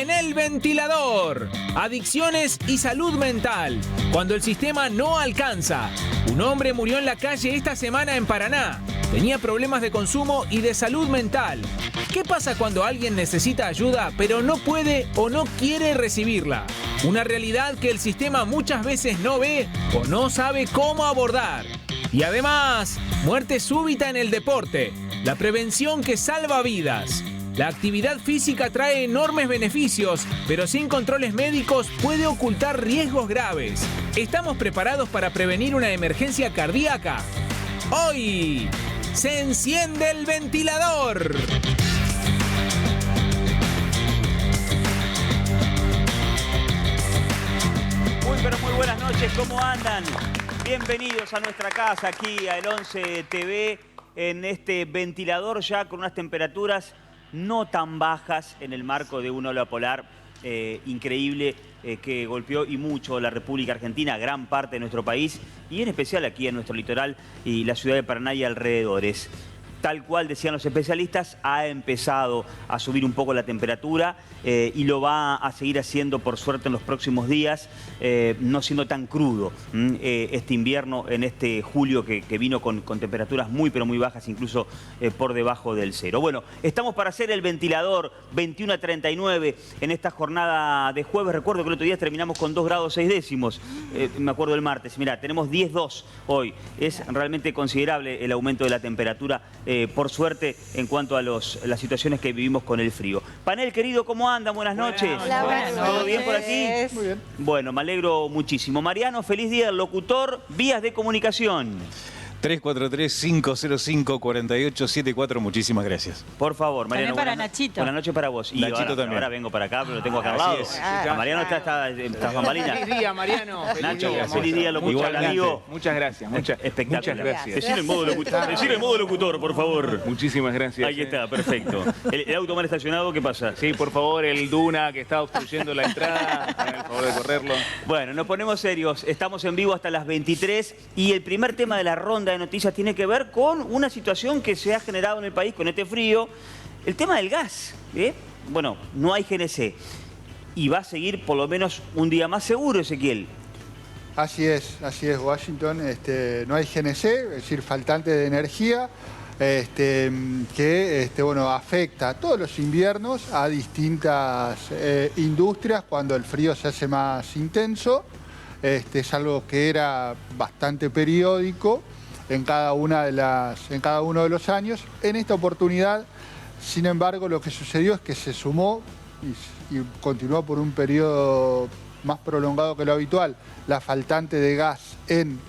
en el ventilador. Adicciones y salud mental. Cuando el sistema no alcanza. Un hombre murió en la calle esta semana en Paraná. Tenía problemas de consumo y de salud mental. ¿Qué pasa cuando alguien necesita ayuda pero no puede o no quiere recibirla? Una realidad que el sistema muchas veces no ve o no sabe cómo abordar. Y además, muerte súbita en el deporte. La prevención que salva vidas. La actividad física trae enormes beneficios, pero sin controles médicos puede ocultar riesgos graves. ¿Estamos preparados para prevenir una emergencia cardíaca? Hoy se enciende el ventilador. Pero muy buenas noches, ¿cómo andan? Bienvenidos a nuestra casa, aquí a El 11 TV, en este ventilador ya con unas temperaturas no tan bajas en el marco de una ola polar increíble que golpeó y mucho la República Argentina, gran parte de nuestro país y en especial aquí en nuestro litoral y la ciudad de Paraná y alrededores. Tal cual decían los especialistas, ha empezado a subir un poco la temperatura y lo va a seguir haciendo por suerte en los próximos días, no siendo tan crudo este invierno en este julio que vino con temperaturas muy pero muy bajas, incluso por debajo del cero. Bueno, estamos para hacer el ventilador 21 a 39 en esta jornada de jueves. Recuerdo que el otro día terminamos con 2 grados 6 décimos, me acuerdo el martes. Mirá, tenemos 10,2 hoy. Es realmente considerable el aumento de la temperatura. Por suerte, en cuanto a las situaciones que vivimos con el frío. Panel, querido, ¿cómo andan? Buenas noches. Hola, buenas noches. ¿Todo bien por aquí? Muy bien. Bueno, me alegro muchísimo. Mariano, feliz día del locutor. Vías de comunicación. 343-505-4874, muchísimas gracias. Por favor, Mariano. También para Nachito. Buenas noches para vos. Y Nachito también. ahora vengo para acá, pero lo tengo acá al lado. Así es. A Mariano está bambalina. Feliz día, Mariano. Nacho, día. feliz día, locutor, Igualmente. amigo. Muchas gracias. Espectacular. Muchas gracias. Decir en modo locutor, por favor. Muchísimas gracias. Ahí está, perfecto. ¿El auto mal estacionado qué pasa? Sí, por favor, el Duna que está obstruyendo la entrada, hagan el favor de correrlo. Bueno, nos ponemos serios. Estamos en vivo hasta las 23 y el primer tema de la ronda de noticias tiene que ver con una situación que se ha generado en el país con este frío. El tema del gas. Bueno, no hay GNC y va a seguir por lo menos un día más seguro, Ezequiel. Así es, Washington. No hay GNC, es decir, faltante de energía, que afecta todos los inviernos a distintas industrias cuando el frío se hace más intenso. Es algo que era bastante periódico en cada uno de los años. En esta oportunidad, sin embargo, lo que sucedió es que se sumó y continuó por un periodo más prolongado que lo habitual la faltante de gas en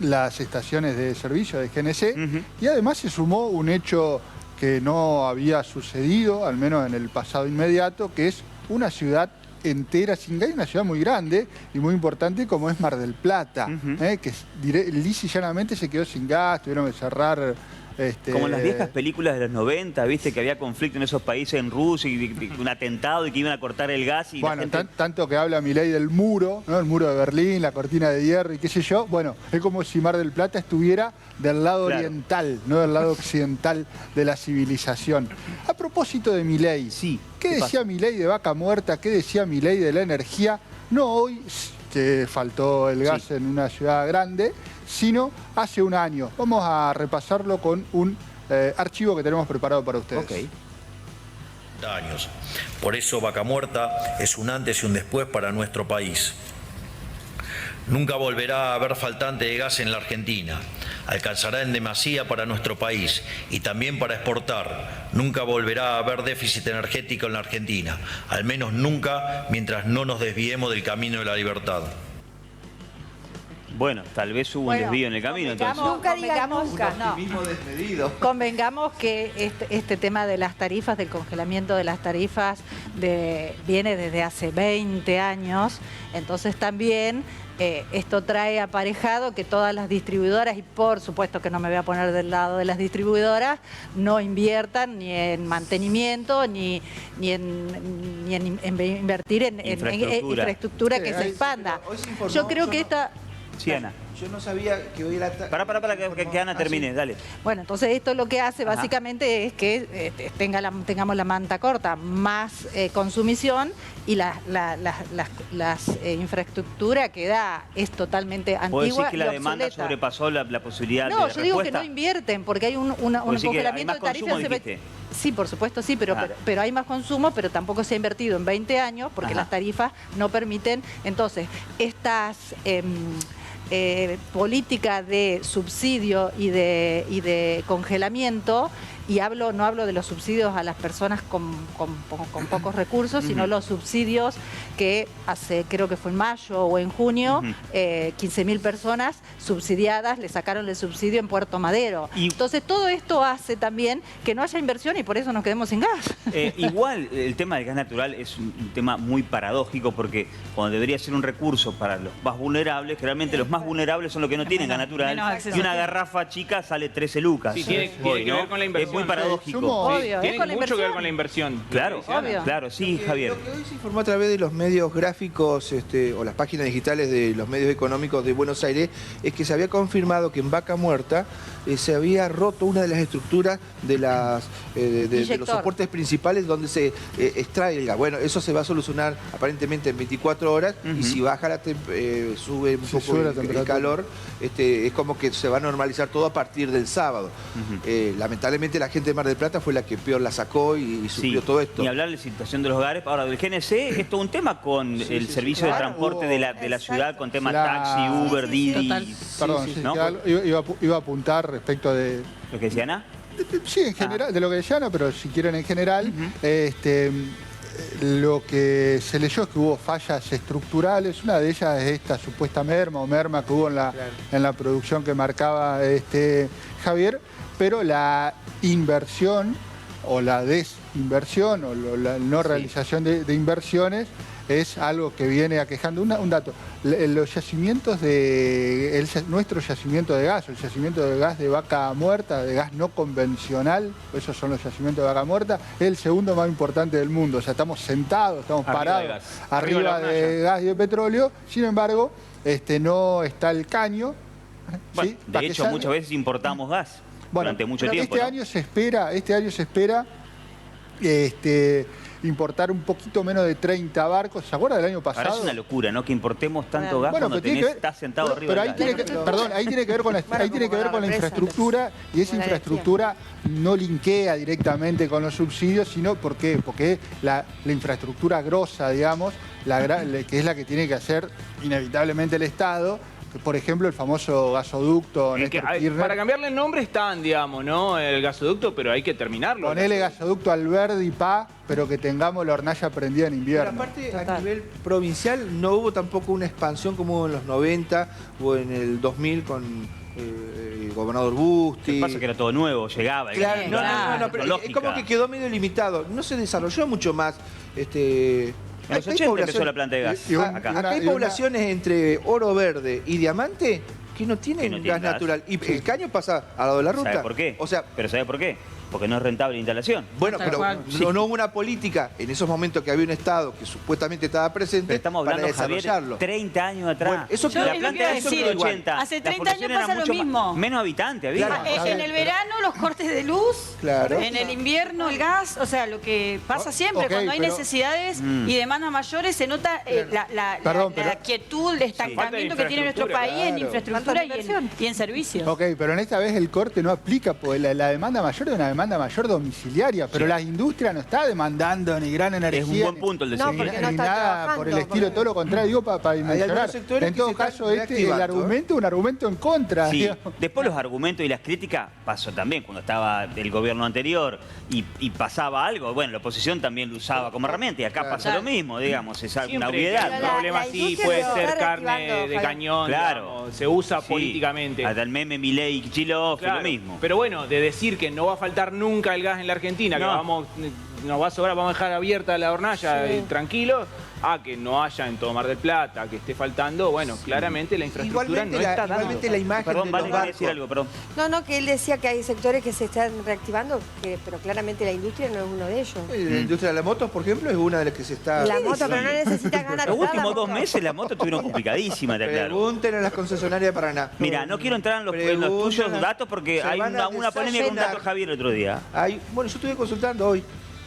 las estaciones de servicio de GNC. Y además se sumó un hecho que no había sucedido, al menos en el pasado inmediato, que es una ciudad entera sin gas, una ciudad muy grande y muy importante como es Mar del Plata, que lisa y llanamente se quedó sin gas, tuvieron que cerrar. Como en las viejas películas de los 90, viste que había conflicto en esos países, en Rusia, y un atentado y que iban a cortar el gas. Y bueno, la gente... tanto que habla Milei del muro, ¿no? El muro de Berlín, la cortina de hierro y qué sé yo. Bueno, es como si Mar del Plata estuviera del lado oriental, no del lado occidental de la civilización. A propósito de Milei, sí, ¿qué decía Milei de vaca muerta? ¿Qué decía Milei de la energía? No hoy, que faltó el gas en una ciudad grande, sino hace un año. Vamos a repasarlo con un archivo que tenemos preparado para ustedes. Okay. Años. Por eso Vaca Muerta es un antes y un después para nuestro país. Nunca volverá a haber faltante de gas en la Argentina. Alcanzará en demasía para nuestro país y también para exportar. Nunca volverá a haber déficit energético en la Argentina. Al menos nunca mientras no nos desviemos del camino de la libertad. Bueno, tal vez hubo un desvío en el camino, entonces. Nunca digas nunca, no. Desmedido. Convengamos que este tema de las tarifas, del congelamiento de las tarifas, viene desde hace 20 años. Entonces también esto trae aparejado que todas las distribuidoras, y por supuesto que no me voy a poner del lado de las distribuidoras, no inviertan ni en mantenimiento, ni en invertir en infraestructura que se expanda. Yo creo que esta... Sí, Ana. Yo no sabía que hoy era... Para que Ana termine, dale. Bueno, entonces esto lo que hace Ajá. básicamente es que tengamos la manta corta, más consumición y la infraestructura que da es totalmente ¿Puedo decir antigua que y la demanda obsoleta. sobrepasó la posibilidad de No, yo respuesta? digo que no invierten porque hay un decir que hay congelamiento más de tarifas. consumo, dijiste. Sí, por supuesto, sí, pero hay más consumo, pero tampoco se ha invertido en 20 años porque Ajá. las tarifas no permiten. Entonces, estas políticas de subsidio y de congelamiento, y no hablo de los subsidios a las personas con pocos recursos, sino los subsidios que creo que fue en mayo o en junio, 15.000 personas subsidiadas le sacaron el subsidio en Puerto Madero. Entonces todo esto hace también que no haya inversión y por eso nos quedemos sin gas. Igual el tema del gas natural es un tema muy paradójico porque cuando debería ser un recurso para los más vulnerables, generalmente los más vulnerables son los que no tienen gas natural y una garrafa chica sale 13 lucas. Sí, tiene que ver con la inversión. Es muy paradójico. Obvio, Tiene con la mucho que ver inversión. con la inversión. Claro, Obvio. claro, sí, Javier. Lo que hoy se informó a través de los medios gráficos o las páginas digitales de los medios económicos de Buenos Aires es que se había confirmado que en Vaca Muerta se había roto una de las estructuras de los soportes principales donde se extrae el gas. Bueno, eso se va a solucionar aparentemente en 24 horas y si baja sube un poco el calor, es como que se va a normalizar todo a partir del sábado. Lamentablemente la gente de Mar del Plata fue la que peor la sacó y sufrió todo esto. Ni hablar de la situación de los hogares. Ahora, del GNC es todo un tema con el servicio de transporte de la ciudad, con temas taxi, Uber, Didi. Perdón, ¿no? iba a apuntar respecto de... ¿Lo que decía Ana? Sí, en general, de lo que decía Ana, pero si quieren en general, lo que se leyó es que hubo fallas estructurales. Una de ellas es esta supuesta merma que hubo en la producción que marcaba Javier, pero la inversión o la desinversión o la no realización de inversiones es algo que viene aquejando. Un dato, los yacimientos nuestro yacimiento de gas, el yacimiento de gas de Vaca Muerta, de gas no convencional, esos son los yacimientos de Vaca Muerta, es el segundo más importante del mundo. O sea, estamos sentados, estamos parados arriba de gas y de petróleo. Sin embargo, no está el caño. Bueno, ¿sí? de hecho, muchas veces importamos gas durante mucho tiempo. Este año se espera importar un poquito menos de 30 barcos. ¿Se acuerda del año pasado? Ahora es una locura, ¿no? Que importemos tanto gas cuando estás sentado arriba del gas. Ahí tiene que ver con la infraestructura, y esa infraestructura no linkea directamente con los subsidios, sino porque la infraestructura grosa, digamos, que es la que tiene que hacer inevitablemente el Estado. Por ejemplo, el famoso gasoducto. Para cambiarle el nombre están, digamos, ¿no? El gasoducto, pero hay que terminarlo. Ponele gasoducto al verde y pero que tengamos la hornalla prendida en invierno. Pero aparte, a nivel provincial, no hubo tampoco una expansión como hubo en los 90 o en el 2000 con el gobernador Busti. Lo que pasa es que era todo nuevo, llegaba. Claro, no, pero es como que quedó medio limitado. No se desarrolló mucho más. En los 80 empezó la planta de gas. Acá hay poblaciones entre Oro Verde y Diamante que no tienen gas natural. Y el caño pasa al lado de la ruta. ¿Sabe por qué? ¿Pero sabe por qué? Porque no es rentable la instalación. Bueno, pero no hubo una política en esos momentos que había un Estado que supuestamente estaba presente. Pero estamos hablando, para desarrollarlo. Javier, 30 años atrás. Bueno, eso la planta de gas en el 80. Hace 30 años pasa lo mismo. Menos habitantes había. Claro. En el verano los cortes de luz, claro. En el invierno el gas, o sea, lo que pasa siempre, cuando hay necesidades y demandas mayores, se nota la quietud, el estancamiento que tiene nuestro país en infraestructura y en servicios. Ok, pero en esta vez el corte no aplica, porque la demanda mayor es una demanda mayor domiciliaria, pero la industria no está demandando ni gran energía. Es un buen punto el de ni nada por el estilo, todo lo contrario, digo, para dimensionar. En todo caso, el argumento es un argumento en contra. Sí. Digamos. Después los argumentos y las críticas pasó también cuando estaba el gobierno anterior y pasaba algo. Bueno, la oposición también lo usaba como herramienta y acá pasa lo mismo, digamos, es una obviedad. El problema sí puede ser carne de cañón, digamos, se usa políticamente. Hasta el meme Milei y Chilo fue lo mismo. Pero bueno, de decir que no va a faltar nunca el gas en la Argentina, que vamos nos va a sobrar, vamos a dejar abierta la hornalla tranquilo, a que no haya en todo Mar del Plata, que esté faltando, bueno, claramente la infraestructura no está dando. Igualmente la imagen Perdón, de vale, los quería decir barcos. algo, perdón. No, que él decía que hay sectores que se están reactivando, pero claramente la industria no es uno de ellos. La industria de las motos, por ejemplo, es una de las que se está... La moto, pero no necesita ganar Los últimos nada, 2 meses las motos estuvieron complicadísimas, te aclaro. Pregunten a las concesionarias de Paraná. Mira, no quiero entrar en los tuyos datos porque hay una polémica con un dato Javier el otro día. Bueno, yo estuve consultando hoy,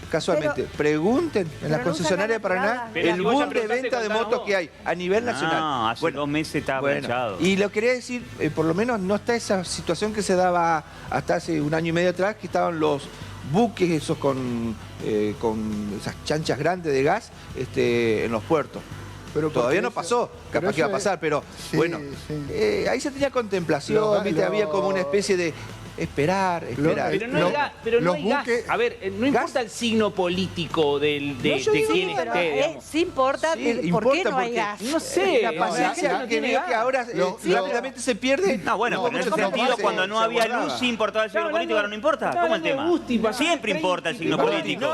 casualmente. Pregunten en las concesionarias de Paraná el boom de venta de motos que hay a nivel nacional. No, hace 2 meses estaba planchado. Y lo quería decir, por lo menos no está esa situación que se daba hasta hace 1 año y medio atrás, que estaban los buques esos con esas chanchas grandes de gas en los puertos. Pero todavía no pasó, capaz que iba a pasar, pero bueno, ahí se tenía contemplación, ¿viste? Había como una especie de esperar. Pero no hay gas. A ver, no importa el signo político de quién esté, digamos. Sí importa, ¿por qué no hay gas? No sé. La paciencia que veo que ahora rápidamente se pierde. No, bueno, pero en ese sentido, cuando no había luz, sí importaba el signo político, ahora no importa. ¿Cómo el tema? Siempre importa el signo político.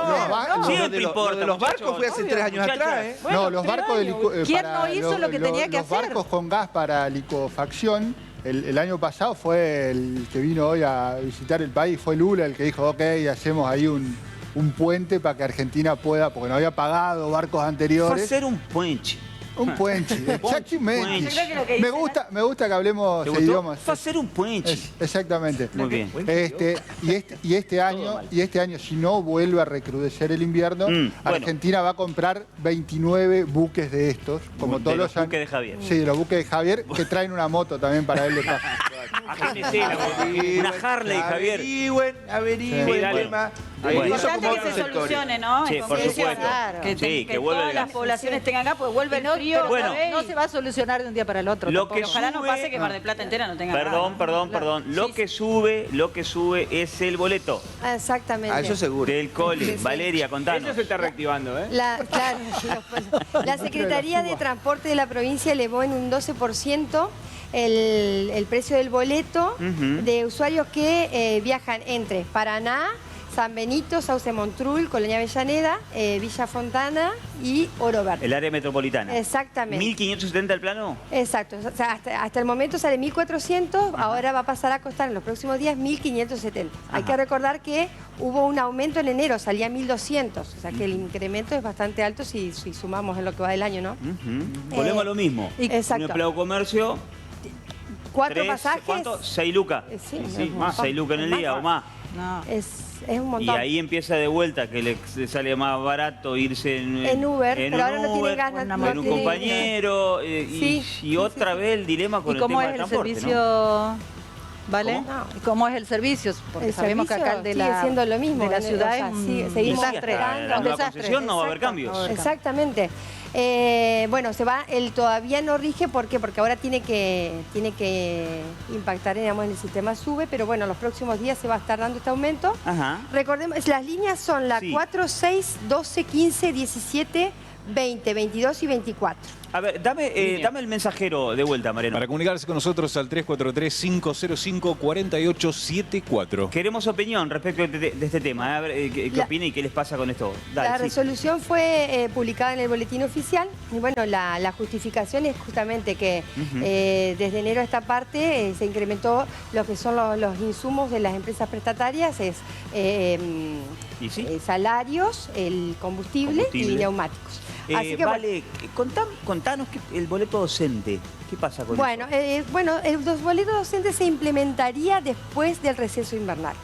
Siempre importa. De los barcos fue hace 3 años atrás, ¿eh? No, los barcos de ¿quién no hizo lo que tenía que hacer? Los barcos con gas para licuefacción. El año pasado fue el que vino hoy a visitar el país, fue Lula el que dijo, ok, hacemos ahí un puente para que Argentina pueda, porque no había pagado barcos anteriores. Fue hacer un puente. Un puente, exactamente. Me gusta que hablemos de idiomas. Fue hacer un puente. Exactamente. Muy bien. Y este año, si no vuelve a recrudecer el invierno, Argentina va a comprar 29 buques de estos, como todos los buques de Javier. Sí, de los buques de Javier, que traen una moto también para él de paso. Una Harley, Javier. Averigüen el tema. Es importante que se solucione, ¿no? Sí, por supuesto. Que todas las poblaciones tengan gas, pues vuelve el frío. Bueno, no se va a solucionar de un día para el otro. Ojalá no pase que Mar del Plata entera no tenga gas. Perdón. Lo que sube es el boleto. Exactamente. Eso seguro. Del cole. Valeria, contanos. Eso se está reactivando, ¿eh? La Secretaría de Transporte de la provincia elevó en un 12% el precio del boleto de usuarios que viajan entre Paraná, San Benito, Sauce Montrul, Colonia Avellaneda, Villa Fontana y Oro Verde. El área metropolitana. Exactamente. ¿1.570 el plano? Exacto. O sea, hasta el momento sale 1.400, ahora va a pasar a costar en los próximos días 1.570. Hay que recordar que hubo un aumento en enero, salía 1.200. O sea que el incremento es bastante alto si sumamos en lo que va del año, ¿no? Volvemos a lo mismo. Exacto. Un empleo comercio. 4 pasajes. ¿Cuánto? 6 lucas. Sí, más 6 lucas en el día o más. No. Es un montón. Y ahí empieza de vuelta que le sale más barato irse en Uber, pero ahora no tiene ganas. Con un compañero y otra vez el dilema con el tema del transporte. ¿Y cómo es el servicio? ¿Vale? ¿Cómo? ¿Cómo es el servicio? Porque sabemos que acá sigue siendo lo mismo. De la ciudad es seguimos desastre. La nueva concesión no va a haber cambios. Exactamente. Bueno, todavía no rige, ¿por qué? Porque ahora tiene que impactar, digamos, en el sistema SUBE, pero bueno, los próximos días se va a estar dando este aumento. Recordemos, las líneas son la 4, 6, 12, 15, 17, 20, 22 y 24. A ver, dame el mensajero de vuelta, Mariano. Para comunicarse con nosotros al 343-505-4874. Queremos opinión respecto de este tema. A ver, ¿qué opina y qué les pasa con esto? Dale, la resolución fue publicada en el boletín oficial y bueno, la justificación es justamente que desde enero a esta parte se incrementó lo que son los insumos de las empresas prestatarias, salarios, el combustible y neumáticos. Así que, contanos el boleto docente. ¿Qué pasa con eso? Bueno, el boleto docente se implementaría después del receso invernal.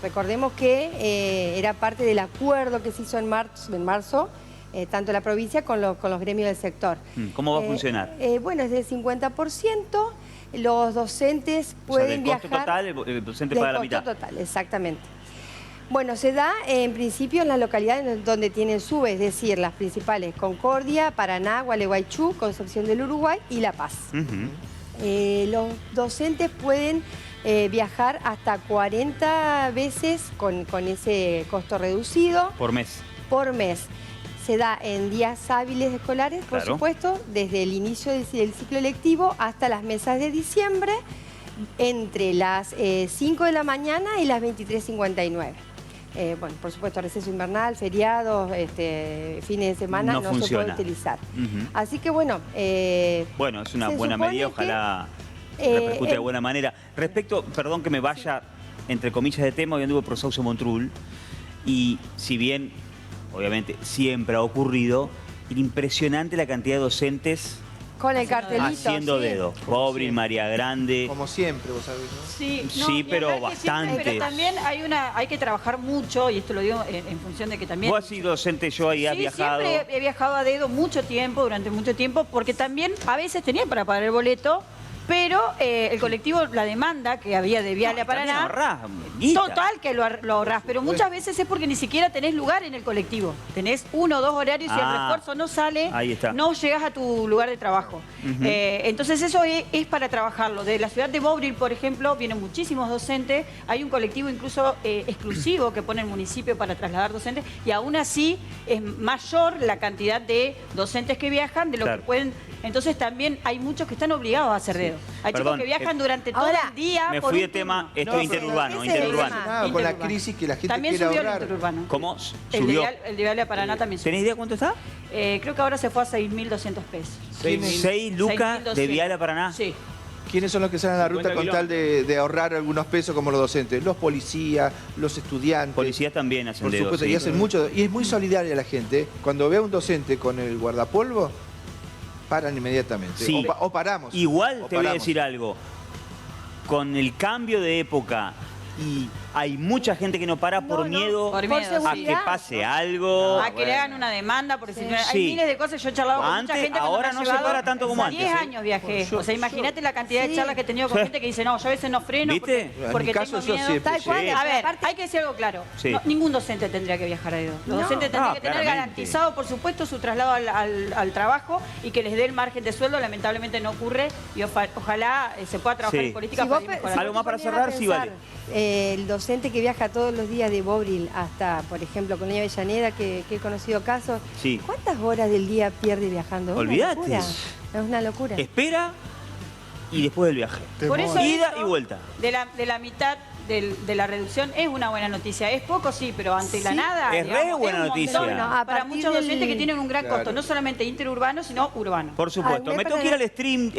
Recordemos que era parte del acuerdo que se hizo en marzo tanto la provincia con los gremios del sector. ¿Cómo va a funcionar? Bueno, es del 50%. Los docentes pueden viajar... ¿Del costo total? ¿El docente paga la mitad? Del costo total, exactamente. Bueno, se da en principio en las localidades donde tienen SUBE, es decir, las principales: Concordia, Paraná, Gualeguaychú, Concepción del Uruguay y La Paz. Los docentes pueden viajar hasta 40 veces con ese costo reducido. ¿Por mes? Por mes. Se da en días hábiles escolares, por supuesto, desde el inicio del ciclo lectivo hasta las mesas de diciembre, entre las 5 de la mañana y las 23:59. Bueno, por supuesto, receso invernal, feriados, fines de semana no se puede utilizar. Así que bueno... bueno, es una buena medida, ojalá repercute de buena manera. Respecto, perdón que me vaya, entre comillas, de tema, hoy anduve por Sauce Montrul, y si bien, obviamente, siempre ha ocurrido, impresionante la cantidad de docentes... Con el cartelito. Haciendo dedo. Bobril, María Grande. Como siempre, vos sabés, ¿no? Sí, sí, pero bastante. Pero también hay que trabajar mucho, y esto lo digo en función de que también... Vos has sido docente, yo ahí has viajado. Siempre he viajado a dedo mucho tiempo, durante mucho tiempo, porque también a veces tenía para pagar el boleto, pero el colectivo, la demanda que había de Viale a Paraná, total que lo ahorrás, pero muchas veces es porque ni siquiera tenés lugar en el colectivo. Tenés 1 o 2 horarios y el refuerzo no sale, no llegás a tu lugar de trabajo. Entonces eso es para trabajarlo. De la ciudad de Bobril, por ejemplo, vienen muchísimos docentes, hay un colectivo incluso exclusivo que pone el municipio para trasladar docentes, y aún así es mayor la cantidad de docentes que viajan de lo que pueden... Entonces también hay muchos que están obligados a hacer dedo. Hay chicos que viajan durante todo el día. Me fui de tema, esto es interurbano. Con la crisis que la gente también quiere subió ahorrar. El interurbano. ¿Cómo? ¿Subió? El de Viale a Paraná también subió. ¿Tenés idea cuánto está? Creo que ahora se fue a 6.200 pesos. 6 lucas de Viale a Paraná. Sí. ¿Quiénes son los que salen a la ruta con tal de ahorrar algunos pesos como los docentes? Los policías, los estudiantes. Policías también hacen por supuesto, dedo, y hacen mucho. Y es muy solidaria la gente. Cuando ve a un docente con el guardapolvo, paran inmediatamente. Sí. O paramos. Igual te voy a decir algo. Con el cambio de época, y hay mucha gente que no para por miedo a que pase algo. A que le hagan una demanda, porque si no, hay miles de cosas. Yo he charlado con mucha gente. Ahora no se para tanto como antes. 10 años viajé. O sea, imagínate la cantidad de charlas que he tenido con gente que dice, no, yo a veces no freno porque tengo miedo. Tal cual. A ver, hay que decir algo claro. No, ningún docente tendría que viajar a dedo. Los docentes tendrían que tener garantizado, por supuesto, su traslado al trabajo y que les dé el margen de sueldo. Lamentablemente no ocurre, y ojalá se pueda trabajar en política para mejorar. ¿Algo más para cerrar? Sí, vale. El docente que viaja todos los días de Bobril hasta, por ejemplo, Colonia Avellaneda, que he conocido casos, ¿cuántas horas del día pierde viajando? Olvídate. Es una locura. Espera y después del viaje. Por eso ida y vuelta. De la mitad de la reducción es una buena noticia. Es poco, sí, pero ante la nada... Es re buena noticia. Para muchos docentes que tienen un gran costo, no solamente interurbano, sino urbano. Por supuesto. Me tengo que ir al stream,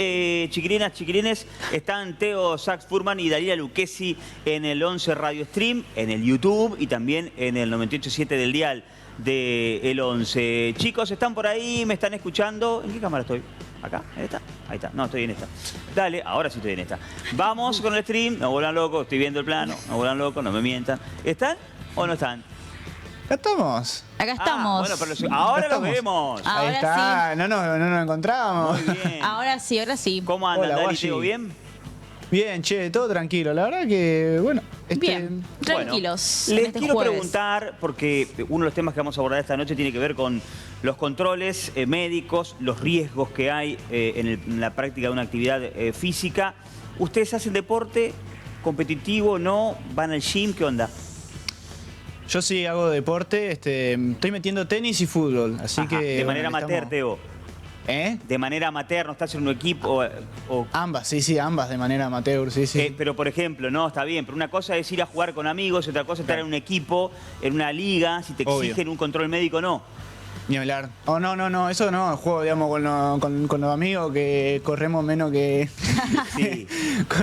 chiquilinas, chiquilines. Están Teo Sax Furman y Dalila Lucchesi en el 11 Radio Stream, en el YouTube y también en el 98.7 del dial de el 11. Chicos, ¿están por ahí? ¿Me están escuchando? ¿En qué cámara estoy? ¿Acá? ¿En esta? Ahí está. No, estoy en esta. Dale, ahora sí estoy en esta. Vamos con el stream. No vuelvan locos, estoy viendo el plano. No vuelvan locos, no me mientan. ¿Están o no están? Acá estamos. Acá estamos. Bueno, pero ahora los vemos. Ahí está. Sí. No nos encontrábamos. Muy bien. Ahora sí. ¿Cómo andan, Dali? ¿Todo bien? Bien, che, todo tranquilo. La verdad que, bueno... Bien, tranquilos. Bueno, les quiero preguntar, porque uno de los temas que vamos a abordar esta noche tiene que ver con los controles médicos, los riesgos que hay en la práctica de una actividad física. ¿Ustedes hacen deporte competitivo, no? ¿Van al gym? ¿Qué onda? Yo sí hago deporte. Estoy metiendo tenis y fútbol, así que... De manera amateur, Teo. De manera amateur, ¿no estás en un equipo? Ambas, sí, ambas de manera amateur, sí. Pero, por ejemplo, no, está bien, pero una cosa es ir a jugar con amigos, otra cosa es estar en un equipo, en una liga, si te exigen un control médico, no. Ni hablar. Oh, no, eso no. Juego, digamos, con los amigos que corremos menos que... Sí.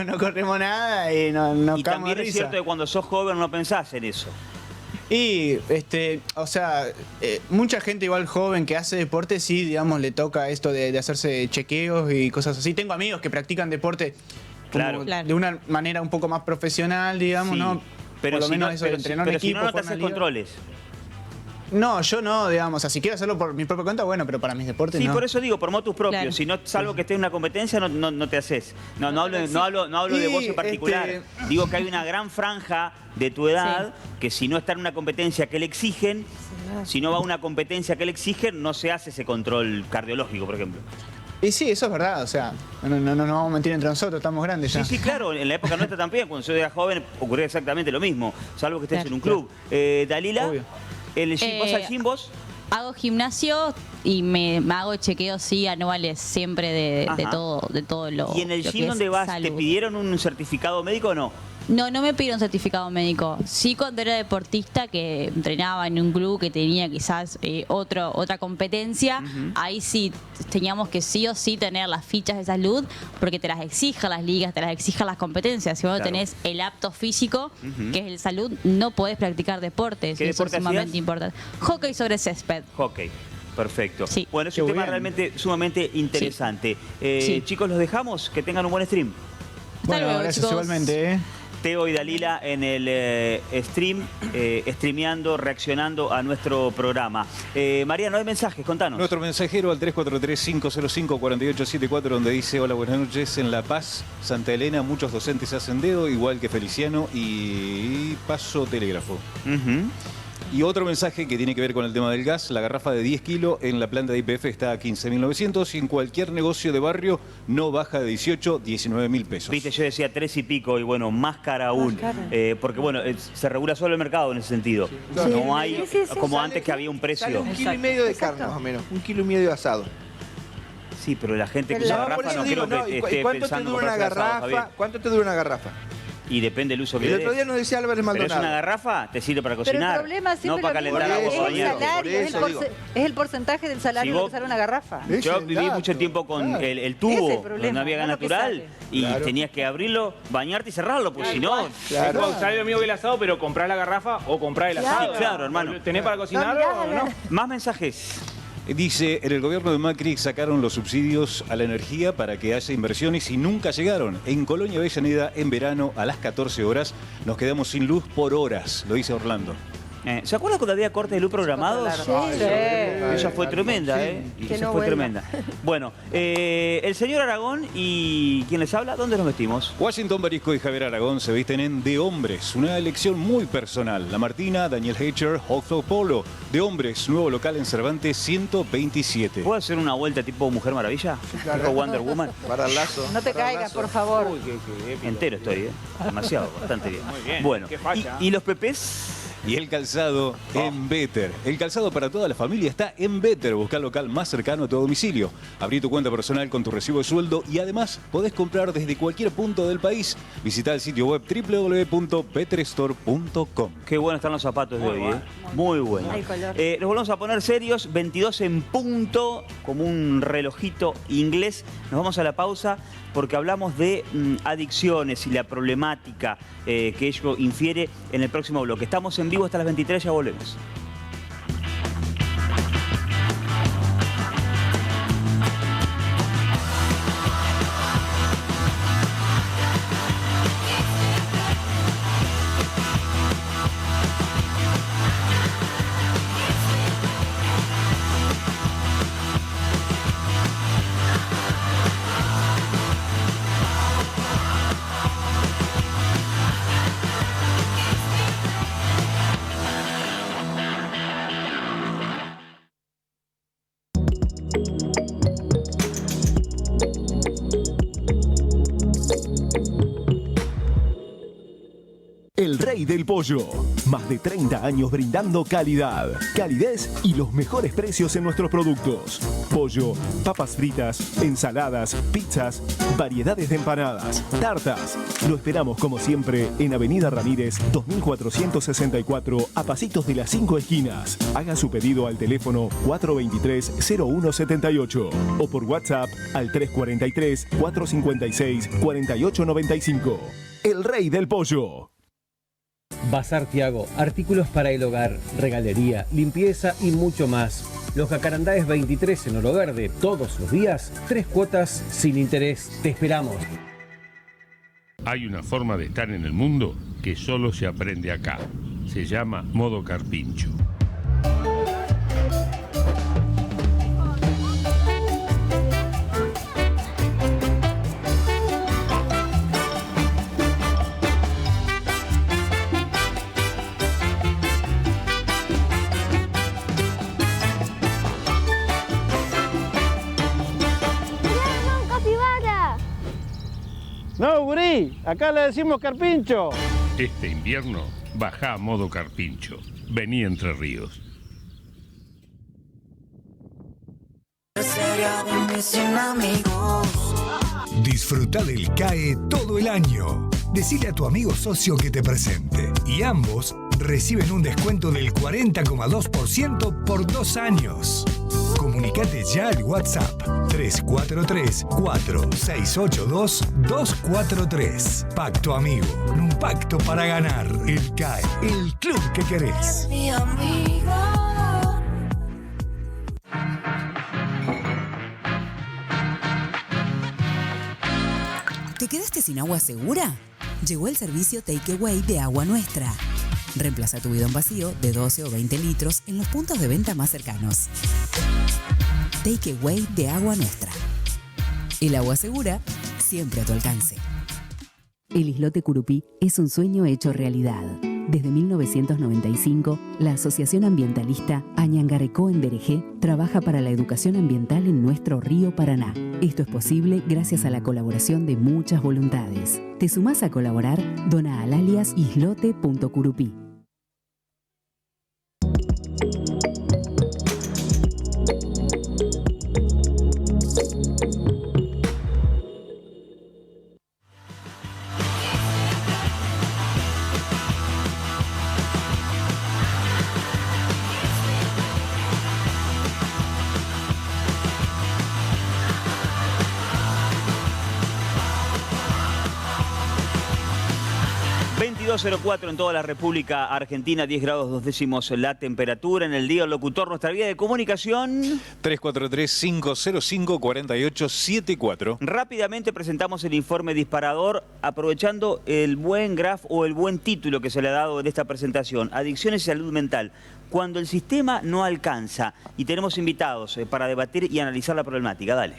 No corremos nada y no y también es cierto que cuando sos joven no pensás en eso. Y, o sea, mucha gente igual joven que hace deporte, sí, digamos, le toca esto de hacerse chequeos y cosas así. Tengo amigos que practican deporte de una manera un poco más profesional, digamos, ¿no? Pero por lo menos eso de entrenar en equipo. Pero si no te haces controles. No, yo no, digamos, o sea, si quiero hacerlo por mi propia cuenta, bueno, pero para mis deportes no. Sí, por eso digo, por motus propios. Si no, salvo que estés en una competencia, no te haces. No hablo de vos en particular. Digo que hay una gran franja de tu edad que si no está en una competencia que le exigen, si no va a una competencia que le exigen, no se hace ese control cardiológico, por ejemplo. Y sí, eso es verdad, o sea, no nos vamos a mentir entre nosotros, estamos grandes ya. Sí, claro, en la época nuestra también, cuando yo era joven, ocurría exactamente lo mismo, salvo que estés en un club. Dalila, ¿vos al gym vos? Hago gimnasio y me hago chequeos anuales siempre de todo lo. ¿Y en el gym donde vas, te pidieron un certificado médico o no? No me pidieron certificado médico. Sí, cuando era deportista, que entrenaba en un club que tenía quizás otra competencia, ahí sí teníamos que sí o sí tener las fichas de salud, porque te las exijan las ligas, te las exijan las competencias. Si vos no tenés el apto físico, que es el salud, no podés practicar deportes. ¿Qué deporte es sumamente importante. Hockey sobre césped. Hockey. Perfecto. Sí. Bueno, es un tema realmente sumamente interesante. Chicos, los dejamos. Que tengan un buen stream. Bueno, luego, gracias chicos. igualmente. Teo y Dalila en el stream, streameando, reaccionando a nuestro programa. María, no hay mensajes, contanos. Nuestro mensajero al 343-505-4874, donde dice: hola, buenas noches. En La Paz, Santa Elena, muchos docentes hacen dedo, igual que Feliciano y Paso Telégrafo. Y otro mensaje que tiene que ver con el tema del gas: la garrafa de 10 kilos en la planta de YPF está a 15.900 y en cualquier negocio de barrio no baja de 18, 19.000 pesos. Viste, yo decía 3 y pico y bueno, más cara aún. Porque bueno, se regula solo el mercado en ese sentido. No hay como antes que había un precio. Sale 1,5 kilos de carne más o menos, 1,5 kilos de asado. Sí, pero la gente que usa garrafa no creo que esté pensando en comprarse asado, Javier. ¿Cuánto te dura una garrafa? Y depende del uso que le des. El otro día nos decía Álvarez Maldonado. Pero es una garrafa, te sirve para cocinar, pero el problema no para calentar agua para bañar. Es el porcentaje del salario de usar una garrafa. Yo viví mucho tiempo con el tubo, donde no había gas natural, y tenías que abrirlo, bañarte y cerrarlo, porque si no... Sale lo mismo que el asado, pero comprar la garrafa o comprar el asado. Sí, claro, hermano. ¿Tenés para cocinarlo o no? Más mensajes. Dice: en el gobierno de Macri sacaron los subsidios a la energía para que haya inversiones y nunca llegaron. En Colonia Avellaneda, en verano, a las 14 horas, nos quedamos sin luz por horas, lo dice Orlando. ¿Se acuerdan cuando había cortes de luz programados? Sí. Esa fue tremenda, Esa fue tremenda. Bueno, el señor Aragón y quien les habla, ¿dónde nos vestimos? Washington Barisco y Javier Aragón se visten en De Hombres, una elección muy personal. La Martina, Daniel Hatcher, Hawthorne Polo. De Hombres, nuevo local en Cervantes 127. ¿Puedo hacer una vuelta tipo Mujer Maravilla? Tipo Wonder Woman. Para el lazo. No te caigas, por favor. Uy, entero estoy, Demasiado, bastante bien. Muy bien. Bueno, Qué facha. ¿y los pepés? Y el calzado en Better. El calzado para toda la familia está en Better. Busca el local más cercano a tu domicilio. Abrí tu cuenta personal con tu recibo de sueldo y además podés comprar desde cualquier punto del país. Visita el sitio web www.betterstore.com. Qué buenos están los zapatos de hoy, Muy bueno. Nos volvemos a poner serios, 22 en punto, como un relojito inglés. Nos vamos a la pausa porque hablamos de adicciones y la problemática que ello infiere en el próximo bloque. Estamos en vivo hasta las 23, ya volvemos. El Rey del Pollo. Más de 30 años brindando calidad, calidez y los mejores precios en nuestros productos. Pollo, papas fritas, ensaladas, pizzas, variedades de empanadas, tartas. Lo esperamos como siempre en Avenida Ramírez 2464, a pasitos de las 5 esquinas. Haga su pedido al teléfono 423-0178 o por WhatsApp al 343-456-4895. El Rey del Pollo. Bazar Tiago, artículos para el hogar, regalería, limpieza y mucho más. Los Jacarandáes 23 en Oro Verde, todos los días, 3 cuotas sin interés. Te esperamos. Hay una forma de estar en el mundo que solo se aprende acá. Se llama modo carpincho. No, gurí, acá le decimos carpincho. Este invierno, baja a modo carpincho. Vení Entre Ríos. sería de mí sin amigos? Disfruta del CAE todo el año. Decile a tu amigo socio que te presente. Y ambos reciben un descuento del 40,2% por 2 años. Comunicate ya al WhatsApp 343-4682-243. Pacto Amigo, un pacto para ganar. El CAE, el club que querés. Mi amigo. ¿Te quedaste sin agua segura? Llegó el servicio Takeaway de Agua Nuestra. Reemplaza tu bidón vacío de 12 o 20 litros en los puntos de venta más cercanos. Takeaway de Agua Nuestra. El agua segura, siempre a tu alcance. El islote Curupí es un sueño hecho realidad. Desde 1995, la Asociación Ambientalista Añangarecó en Derejé trabaja para la educación ambiental en nuestro río Paraná. Esto es posible gracias a la colaboración de muchas voluntades. ¿Te sumás a colaborar? Dona al alias islote.curupí. .04 en toda la República Argentina, 10 grados 2 décimos la temperatura. En el día del locutor, nuestra vía de comunicación 343-505-4874. Rápidamente presentamos el informe disparador, aprovechando el buen graf o el buen título que se le ha dado en esta presentación: Adicciones y salud mental, cuando el sistema no alcanza. Y tenemos invitados para debatir y analizar la problemática. Dale.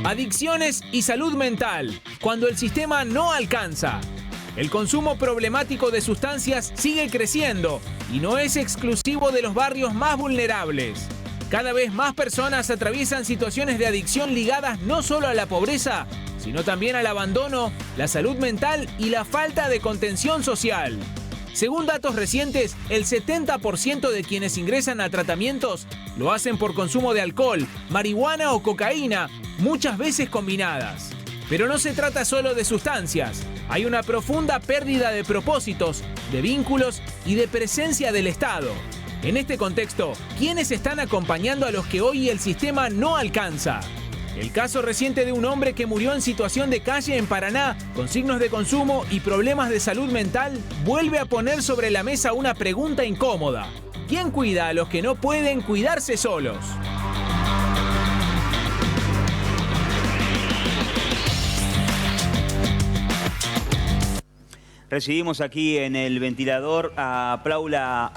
Adicciones y salud mental, cuando el sistema no alcanza. El consumo problemático de sustancias sigue creciendo y no es exclusivo de los barrios más vulnerables. Cada vez más personas atraviesan situaciones de adicción ligadas no solo a la pobreza, sino también al abandono, la salud mental y la falta de contención social. Según datos recientes, el 70% de quienes ingresan a tratamientos lo hacen por consumo de alcohol, marihuana o cocaína, muchas veces combinadas. Pero no se trata solo de sustancias. Hay una profunda pérdida de propósitos, de vínculos y de presencia del Estado. En este contexto, ¿quiénes están acompañando a los que hoy el sistema no alcanza? El caso reciente de un hombre que murió en situación de calle en Paraná, con signos de consumo y problemas de salud mental, vuelve a poner sobre la mesa una pregunta incómoda. ¿Quién cuida a los que no pueden cuidarse solos? Recibimos aquí en el ventilador a Paula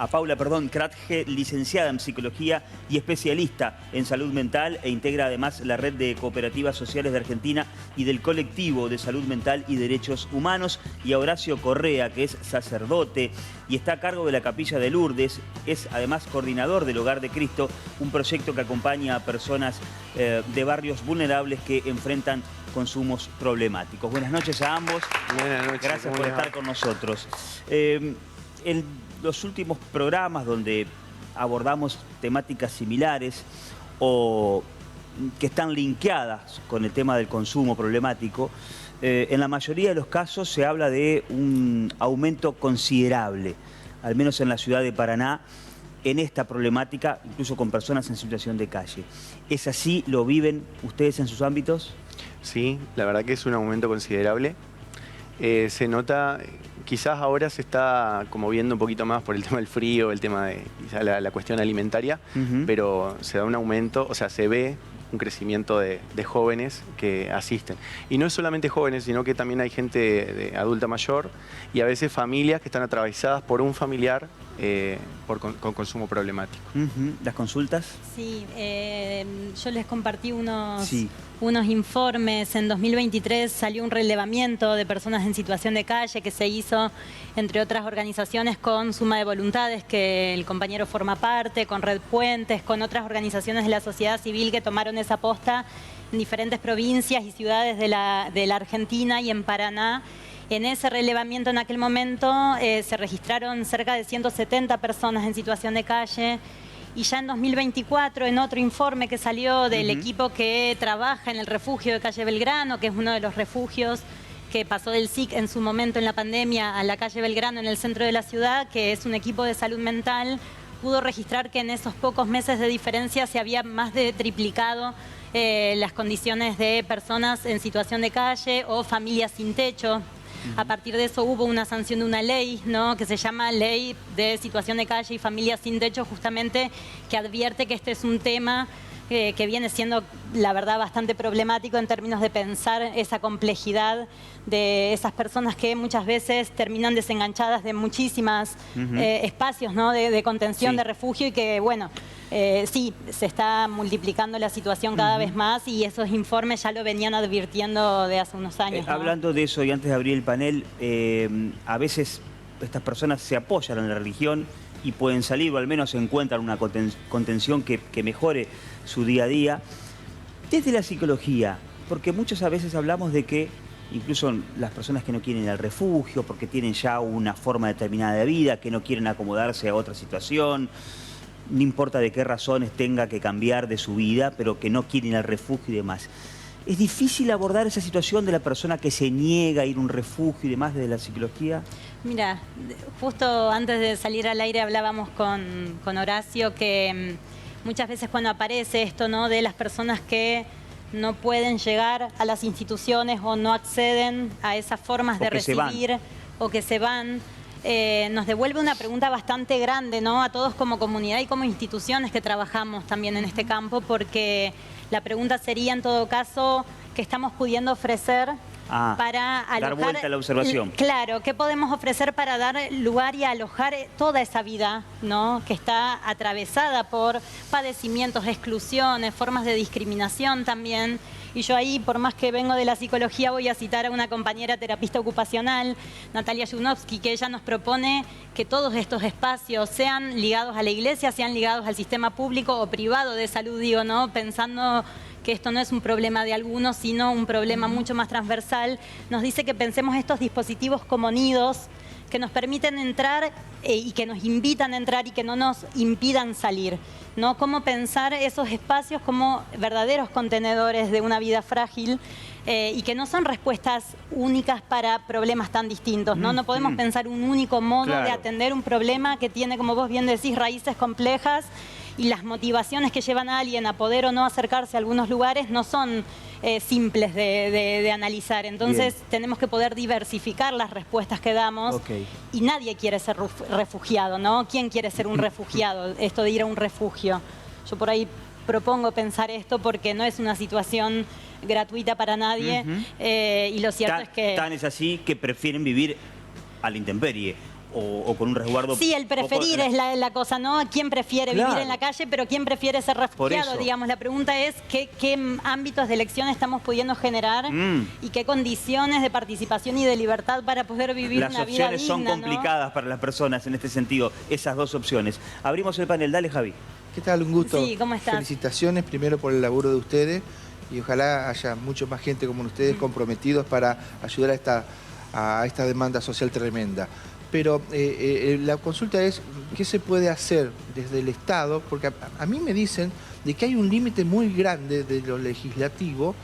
Kratge, licenciada en Psicología y especialista en salud mental, e integra además la red de cooperativas sociales de Argentina y del colectivo de salud mental y derechos humanos, y a Horacio Correa, que es sacerdote y está a cargo de la Capilla de Lourdes. Es además coordinador del Hogar de Cristo, un proyecto que acompaña a personas de barrios vulnerables que enfrentan consumos problemáticos. Buenas noches a ambos. Buenas noches. Gracias por estar con nosotros. En los últimos programas donde abordamos temáticas similares o que están linkeadas con el tema del consumo problemático, en la mayoría de los casos se habla de un aumento considerable, al menos en la ciudad de Paraná, en esta problemática, incluso con personas en situación de calle. ¿Es así? ¿Lo viven ustedes en sus ámbitos? Sí, la verdad que es un aumento considerable. Se nota, quizás ahora se está como viendo un poquito más por el tema del frío, el tema de quizás la cuestión alimentaria, pero se da un aumento, o sea, se ve un crecimiento de jóvenes que asisten. Y no es solamente jóvenes, sino que también hay gente de adulta mayor y a veces familias que están atravesadas por un familiar con consumo problemático. ¿Las consultas? Sí, yo les compartí unos informes. En 2023 salió un relevamiento de personas en situación de calle que se hizo, entre otras organizaciones, con Suma de Voluntades, que el compañero forma parte, con Red Puentes, con otras organizaciones de la sociedad civil que tomaron esa posta en diferentes provincias y ciudades de la Argentina y en Paraná. En ese relevamiento en aquel momento se registraron cerca de 170 personas en situación de calle. Y ya en 2024, en otro informe que salió del equipo que trabaja en el refugio de calle Belgrano, que es uno de los refugios que pasó del SIC en su momento en la pandemia a la calle Belgrano en el centro de la ciudad, que es un equipo de salud mental, pudo registrar que en esos pocos meses de diferencia se había más de triplicado las condiciones de personas en situación de calle o familias sin techo. A partir de eso hubo una sanción de una ley, ¿no?, que se llama Ley de Situación de Calle y Familias sin Techo, justamente que advierte que este es un tema que viene siendo, la verdad, bastante problemático en términos de pensar esa complejidad de esas personas que muchas veces terminan desenganchadas de muchísimos espacios, ¿no?, de contención, de refugio, y que, bueno, sí, se está multiplicando la situación cada vez más, y esos informes ya lo venían advirtiendo de hace unos años, ¿no? Hablando de eso, y antes de abrir el panel, a veces estas personas se apoyan en la religión y pueden salir, o al menos encuentran una contención que mejore su día a día. Desde la psicología, porque muchas veces hablamos de que incluso las personas que no quieren ir al refugio, porque tienen ya una forma determinada de vida, que no quieren acomodarse a otra situación, no importa de qué razones tenga que cambiar de su vida, pero que no quieren ir al refugio y demás. ¿Es difícil abordar esa situación de la persona que se niega a ir a un refugio y demás desde la psicología? Mira, justo antes de salir al aire hablábamos con Horacio que muchas veces cuando aparece esto, ¿no?, de las personas que no pueden llegar a las instituciones o no acceden a esas formas de recibir o que se van, nos devuelve una pregunta bastante grande, ¿no?, a todos como comunidad y como instituciones que trabajamos también en este campo, porque la pregunta sería, en todo caso, ¿qué estamos pudiendo ofrecer para alojar? Dar vuelta a la observación. Claro, ¿qué podemos ofrecer para dar lugar y alojar toda esa vida, ¿no?, que está atravesada por padecimientos, exclusiones, formas de discriminación también? Y yo ahí, por más que vengo de la psicología, voy a citar a una compañera terapista ocupacional, Natalia Yunovsky, que ella nos propone que todos estos espacios sean ligados a la iglesia, sean ligados al sistema público o privado de salud, digo, ¿no?, pensando que esto no es un problema de algunos, sino un problema mucho más transversal. Nos dice que pensemos estos dispositivos como nidos que nos permiten entrar y que nos invitan a entrar y que no nos impidan salir, ¿no? Cómo pensar esos espacios como verdaderos contenedores de una vida frágil y que no son respuestas únicas para problemas tan distintos, ¿no? No podemos pensar un único modo de atender un problema que tiene, como vos bien decís, raíces complejas, y las motivaciones que llevan a alguien a poder o no acercarse a algunos lugares no son simples de analizar. Entonces tenemos que poder diversificar las respuestas que damos. Y nadie quiere ser refugiado, ¿no? ¿Quién quiere ser un refugiado? Esto de ir a un refugio. Yo por ahí propongo pensar esto porque no es una situación gratuita para nadie. Y lo cierto es que... Tan es así que prefieren vivir a la intemperie. O con un resguardo... Sí, el preferir es la cosa, ¿no? ¿Quién prefiere vivir en la calle, pero quién prefiere ser refugiado? Digamos, la pregunta es qué ámbitos de elección estamos pudiendo generar y qué condiciones de participación y de libertad para poder vivir una vida digna. Las opciones son complicadas, ¿no?, para las personas en este sentido, esas dos opciones. Abrimos el panel. Dale, Javi. ¿Qué tal? Un gusto. Sí, ¿cómo estás? Felicitaciones primero por el laburo de ustedes y ojalá haya mucho más gente como ustedes comprometidos para ayudar a esta demanda social tremenda. Pero la consulta es, ¿qué se puede hacer desde el Estado? Porque a mí me dicen de que hay un límite muy grande de lo legislativo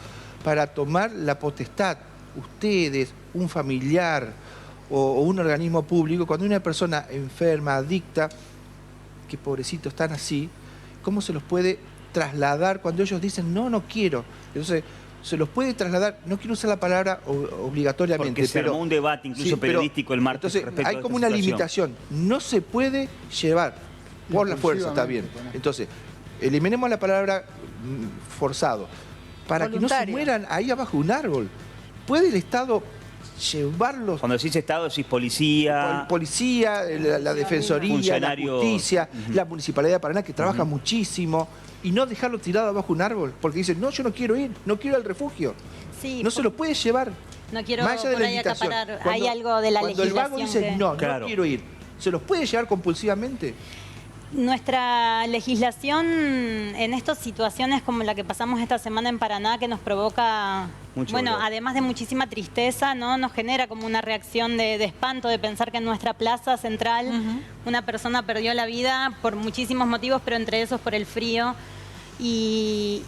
para tomar la potestad, ustedes, un familiar o un organismo público, cuando una persona enferma, adicta, que pobrecitos están así, ¿cómo se los puede trasladar cuando ellos dicen, no quiero? Entonces, se los puede trasladar, no quiero usar la palabra obligatoriamente, porque se armó un debate incluso periodístico el martes. Entonces hay como una limitación, no se puede llevar por la fuerza, está bien. Entonces, eliminemos la palabra forzado, para que no se mueran ahí abajo de un árbol. ¿Puede el Estado llevarlos? Cuando decís Estado, decís policía... Policía, la Defensoría, la Justicia, la Municipalidad de Paraná, que trabaja muchísimo, y no dejarlo tirado abajo un árbol, porque dicen, no, yo no quiero ir, no quiero ir al refugio. Sí, no se lo puede llevar. No quiero más allá de por la ahí invitación. hay algo de la legislación. Cuando el vago dice, no quiero ir, ¿se los puede llevar compulsivamente? Nuestra legislación en estas situaciones como la que pasamos esta semana en Paraná, que nos provoca, bueno, además de muchísima tristeza, ¿no? Nos genera como una reacción de espanto de pensar que en nuestra plaza central una persona perdió la vida por muchísimos motivos, pero entre esos por el frío. Y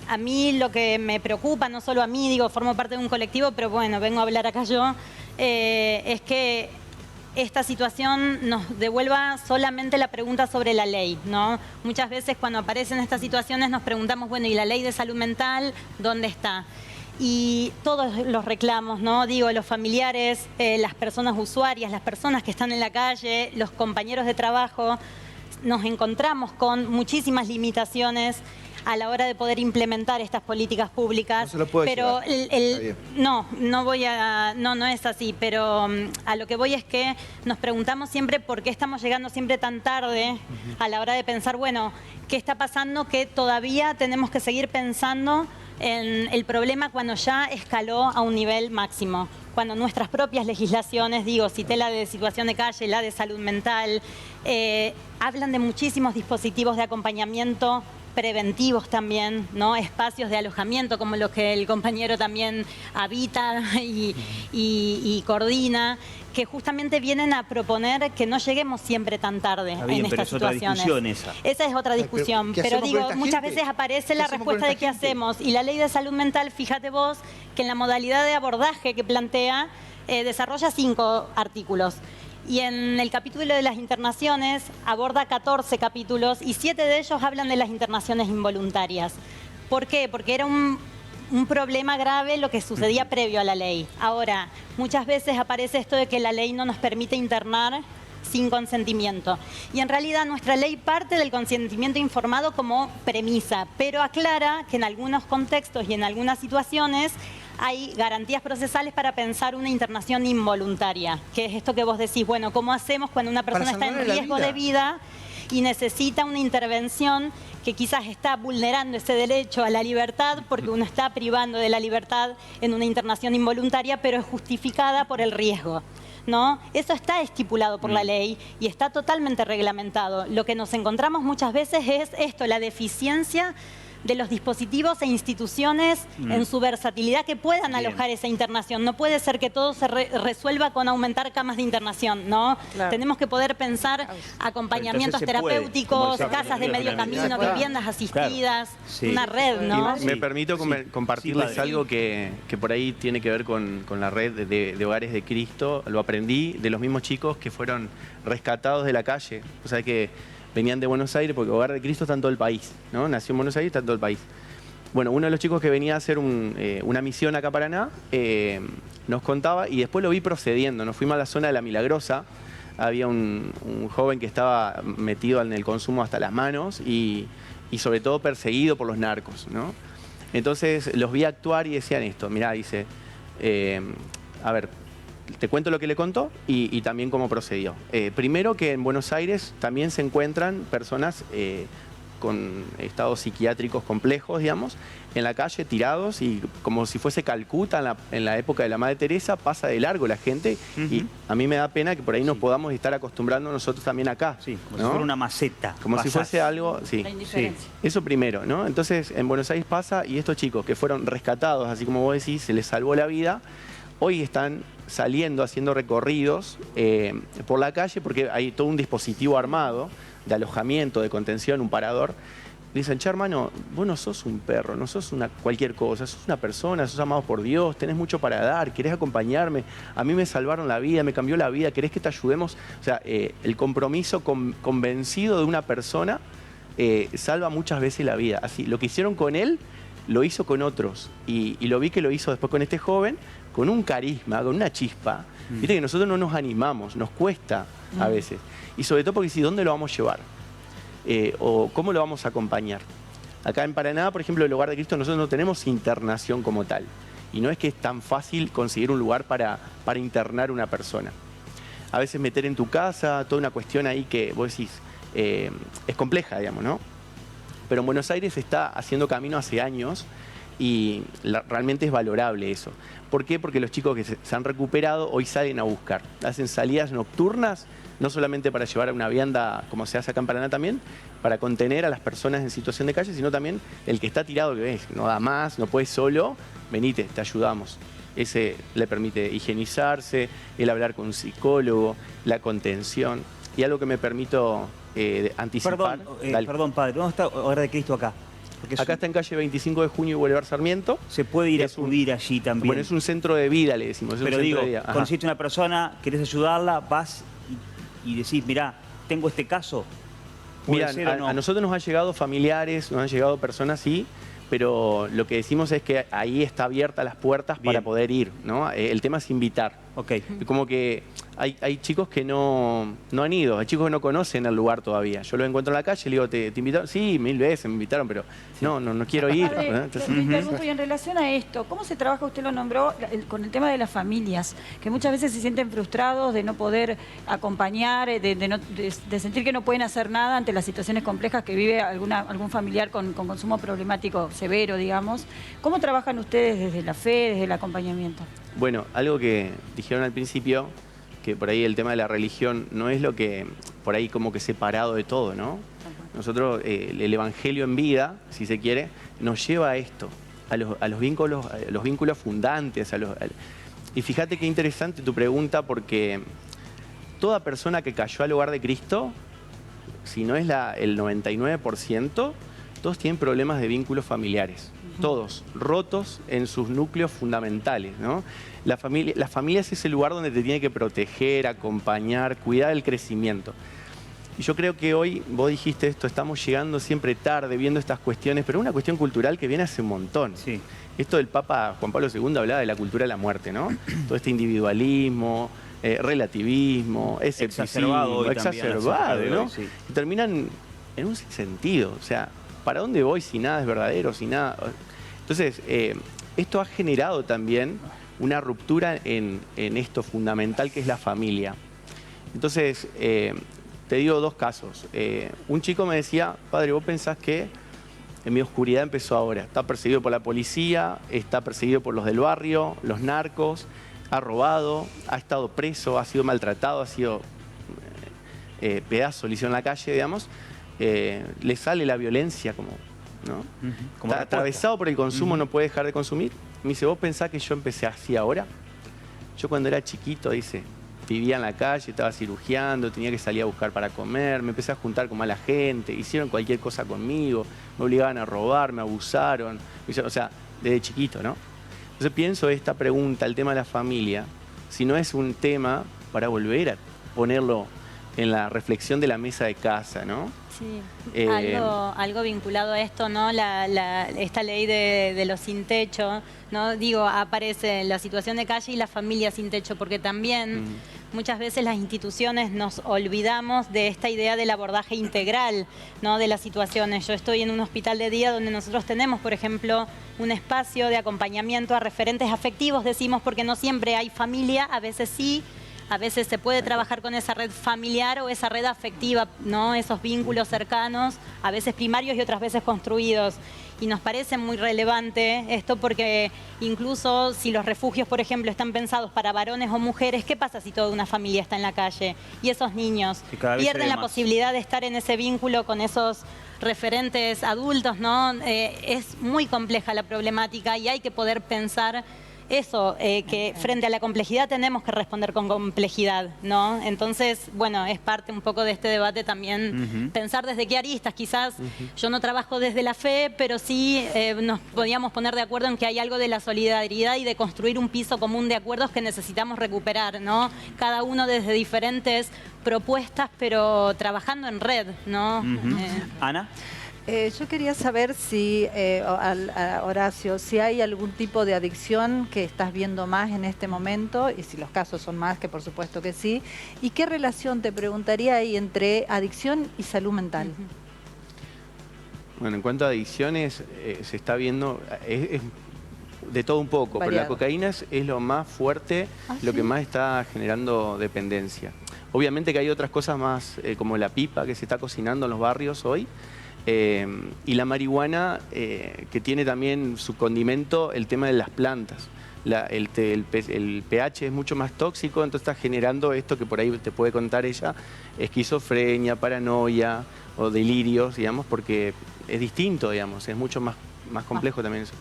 a mí lo que me preocupa, no solo a mí, digo, formo parte de un colectivo, pero bueno, vengo a hablar acá yo, es que esta situación nos devuelva solamente la pregunta sobre la ley, ¿no? Muchas veces cuando aparecen estas situaciones nos preguntamos, bueno, ¿y la ley de salud mental dónde está? Y todos los reclamos, ¿no? Digo, los familiares, las personas usuarias, las personas que están en la calle, los compañeros de trabajo, nos encontramos con muchísimas limitaciones a la hora de poder implementar estas políticas públicas. No se lo puede pero llevar. no es así, pero a lo que voy es que nos preguntamos siempre por qué estamos llegando siempre tan tarde a la hora de pensar, bueno, ¿qué está pasando? Que todavía tenemos que seguir pensando en el problema cuando ya escaló a un nivel máximo. Cuando nuestras propias legislaciones, digo, cité la de situación de calle, la de salud mental, hablan de muchísimos dispositivos de acompañamiento preventivos también, ¿no? Espacios de alojamiento como los que el compañero también habita y coordina, que justamente vienen a proponer que no lleguemos siempre tan tarde en estas situaciones. Esa es otra discusión, pero digo, muchas veces aparece la respuesta de qué hacemos, y la ley de salud mental, fíjate vos, que en la modalidad de abordaje que plantea, desarrolla 5 artículos. Y en el capítulo de las internaciones aborda 14 capítulos y 7 de ellos hablan de las internaciones involuntarias. ¿Por qué? Porque era un problema grave lo que sucedía previo a la ley. Ahora, muchas veces aparece esto de que la ley no nos permite internar sin consentimiento. Y en realidad nuestra ley parte del consentimiento informado como premisa, pero aclara que en algunos contextos y en algunas situaciones hay garantías procesales para pensar una internación involuntaria, que es esto que vos decís, bueno, ¿cómo hacemos cuando una persona está en riesgo de vida y necesita una intervención que quizás está vulnerando ese derecho a la libertad porque uno está privando de la libertad en una internación involuntaria, pero es justificada por el riesgo, ¿no? Eso está estipulado por la ley y está totalmente reglamentado. Lo que nos encontramos muchas veces es esto, la deficiencia de los dispositivos e instituciones en su versatilidad que puedan alojar esa internación. No puede ser que todo se resuelva con aumentar camas de internación, ¿no? Claro. Tenemos que poder pensar acompañamientos terapéuticos, casas de medio camino, viviendas asistidas, una red, ¿no? Me permito compartirles algo que por ahí tiene que ver con la red de Hogares de Cristo. Lo aprendí de los mismos chicos que fueron rescatados de la calle. O sea que venían de Buenos Aires, porque Hogar de Cristo está en todo el país, ¿no? Nació en Buenos Aires, está en todo el país. Bueno, uno de los chicos que venía a hacer una misión acá a Paraná, nos contaba, y después lo vi procediendo. Nos fuimos a la zona de La Milagrosa, había un joven que estaba metido en el consumo hasta las manos y sobre todo perseguido por los narcos, ¿no? Entonces los vi actuar y decían esto, mirá, dice, a ver, te cuento lo que le contó y también cómo procedió. Primero que en Buenos Aires también se encuentran personas con estados psiquiátricos complejos, digamos, en la calle tirados y como si fuese Calcuta en la época de la Madre Teresa, pasa de largo la gente y a mí me da pena que por ahí nos podamos estar acostumbrando nosotros también acá. Sí, como ¿no? si fuera una maceta. Como si fuese algo, sí. Eso primero, ¿no? Entonces en Buenos Aires pasa y estos chicos que fueron rescatados, así como vos decís, se les salvó la vida, hoy están saliendo, haciendo recorridos por la calle porque hay todo un dispositivo armado de alojamiento, de contención, un parador. Dicen, che, hermano, vos no sos un perro, no sos cualquier cosa, sos una persona, sos amado por Dios, tenés mucho para dar, querés acompañarme, a mí me salvaron la vida, me cambió la vida, querés que te ayudemos. O sea, el compromiso convencido de una persona salva muchas veces la vida. Así, lo que hicieron con él, lo hizo con otros. Y lo vi que lo hizo después con este joven, con un carisma, con una chispa. Viste que nosotros no nos animamos, nos cuesta a veces. Y sobre todo porque si, ¿dónde lo vamos a llevar? O ¿cómo lo vamos a acompañar? Acá en Paraná, por ejemplo, el Hogar de Cristo, nosotros no tenemos internación como tal. Y no es que es tan fácil conseguir un lugar para internar una persona. A veces meter en tu casa, toda una cuestión ahí que vos decís, es compleja, digamos, ¿no? Pero en Buenos Aires se está haciendo camino hace años y realmente es valorable eso. ¿Por qué? Porque los chicos que se han recuperado hoy salen a buscar. Hacen salidas nocturnas, no solamente para llevar a una vianda, como se hace acá en Paraná también, para contener a las personas en situación de calle, sino también el que está tirado, que ves, no da más, no puede solo, venite, te ayudamos. Ese le permite higienizarse, el hablar con un psicólogo, la contención. Y algo que me permito anticipar. Perdón, padre, ¿dónde está Hogar de Cristo acá? Acá está en calle 25 de Junio y Boulevard Sarmiento. Se puede ir a acudir allí también. Bueno, es un centro de vida, le decimos. Pero digo, conociste una persona, querés ayudarla, vas y decís, mirá, tengo este caso. Mira, a nosotros nos han llegado familiares, nos han llegado personas, sí, pero lo que decimos es que ahí está abiertas las puertas para poder ir, ¿no? El tema es invitar. Como que hay chicos que no han ido, hay chicos que no conocen el lugar todavía. Yo los encuentro en la calle y le digo, ¿te invitaron? Sí, 1000 veces me invitaron, pero no quiero ir. Entonces, me interrumpo, y en relación a esto, ¿cómo se trabaja, usted lo nombró, con el tema de las familias? Que muchas veces se sienten frustrados de no poder acompañar, de sentir que no pueden hacer nada ante las situaciones complejas que vive algún familiar con consumo problemático severo, digamos. ¿Cómo trabajan ustedes desde la fe, desde el acompañamiento? Bueno, algo que dijeron al principio, que por ahí el tema de la religión no es lo que, por ahí como que separado de todo, ¿no? Nosotros, el Evangelio en vida, si se quiere, nos lleva a esto, a los vínculos fundantes. Y fíjate qué interesante tu pregunta, porque toda persona que cayó al hogar de Cristo, si no es el 99%, todos tienen problemas de vínculos familiares. Todos, rotos en sus núcleos fundamentales, ¿no? La familia es ese lugar donde te tiene que proteger, acompañar, cuidar el crecimiento. Y yo creo que hoy, vos dijiste esto, estamos llegando siempre tarde, viendo estas cuestiones, pero es una cuestión cultural que viene hace un montón. Sí. Esto del Papa Juan Pablo II hablaba de la cultura de la muerte, ¿no? Todo individualismo, relativismo, escepticismo, exacerbado, ¿no? Sí. Y terminan en un sinsentido, o sea, ¿para dónde voy si nada es verdadero, si nada? Entonces, esto ha generado también una ruptura en esto fundamental que es la familia. Entonces, te digo dos casos. Un chico me decía, padre, ¿vos pensás que en mi oscuridad empezó ahora? Está perseguido por la policía, está perseguido por los del barrio, los narcos, ha robado, ha estado preso, ha sido maltratado, ha sido pedazo, le hicieron en la calle, digamos. Le sale la violencia como, ¿no? Como está atravesado por el consumo, no puede dejar de consumir. Me dice, ¿vos pensás que yo empecé así ahora? Yo cuando era chiquito, dice, vivía en la calle, estaba cirugiando, tenía que salir a buscar para comer, me empecé a juntar con mala gente, hicieron cualquier cosa conmigo, me obligaban a robar, me abusaron, o sea, desde chiquito, ¿no? Entonces pienso esta pregunta, el tema de la familia, si no es un tema para volver a ponerlo en la reflexión de la mesa de casa, ¿no? Sí, algo vinculado a esto, ¿no? Esta ley de los sin techo, ¿no? Digo, aparece la situación de calle y la familia sin techo, porque también muchas veces las instituciones nos olvidamos de esta idea del abordaje integral, ¿no? De las situaciones. Yo estoy en un hospital de día donde nosotros tenemos, por ejemplo, un espacio de acompañamiento a referentes afectivos, decimos, porque no siempre hay familia, a veces sí. A veces se puede trabajar con esa red familiar o esa red afectiva, ¿no? Esos vínculos cercanos, a veces primarios y otras veces construidos. Y nos parece muy relevante esto porque incluso si los refugios, por ejemplo, están pensados para varones o mujeres, ¿qué pasa si toda una familia está en la calle? Y esos niños pierden la posibilidad de estar en ese vínculo con esos referentes adultos, ¿no? Es muy compleja la problemática y hay que poder pensar eso, que frente a la complejidad tenemos que responder con complejidad, ¿no? Entonces, bueno, es parte un poco de este debate también pensar desde qué aristas. Quizás yo no trabajo desde la fe, pero sí nos podíamos poner de acuerdo en que hay algo de la solidaridad y de construir un piso común de acuerdos que necesitamos recuperar, ¿no? Cada uno desde diferentes propuestas, pero trabajando en red, ¿no? Ana. Yo quería saber si, Horacio, si hay algún tipo de adicción que estás viendo más en este momento, y si los casos son más, que por supuesto que sí, y qué relación, te preguntaría, hay entre adicción y salud mental. Bueno, en cuanto a adicciones, se está viendo, es de todo un poco, pero la cocaína es lo más fuerte, lo que más está generando dependencia. Obviamente que hay otras cosas más, como la pipa que se está cocinando en los barrios hoy, Y la marihuana, que tiene también su condimento el tema de las plantas. El pH es mucho más tóxico, entonces está generando esto que por ahí te puede contar ella, esquizofrenia, paranoia o delirios, digamos, porque es distinto, digamos, es mucho más complejo también eso.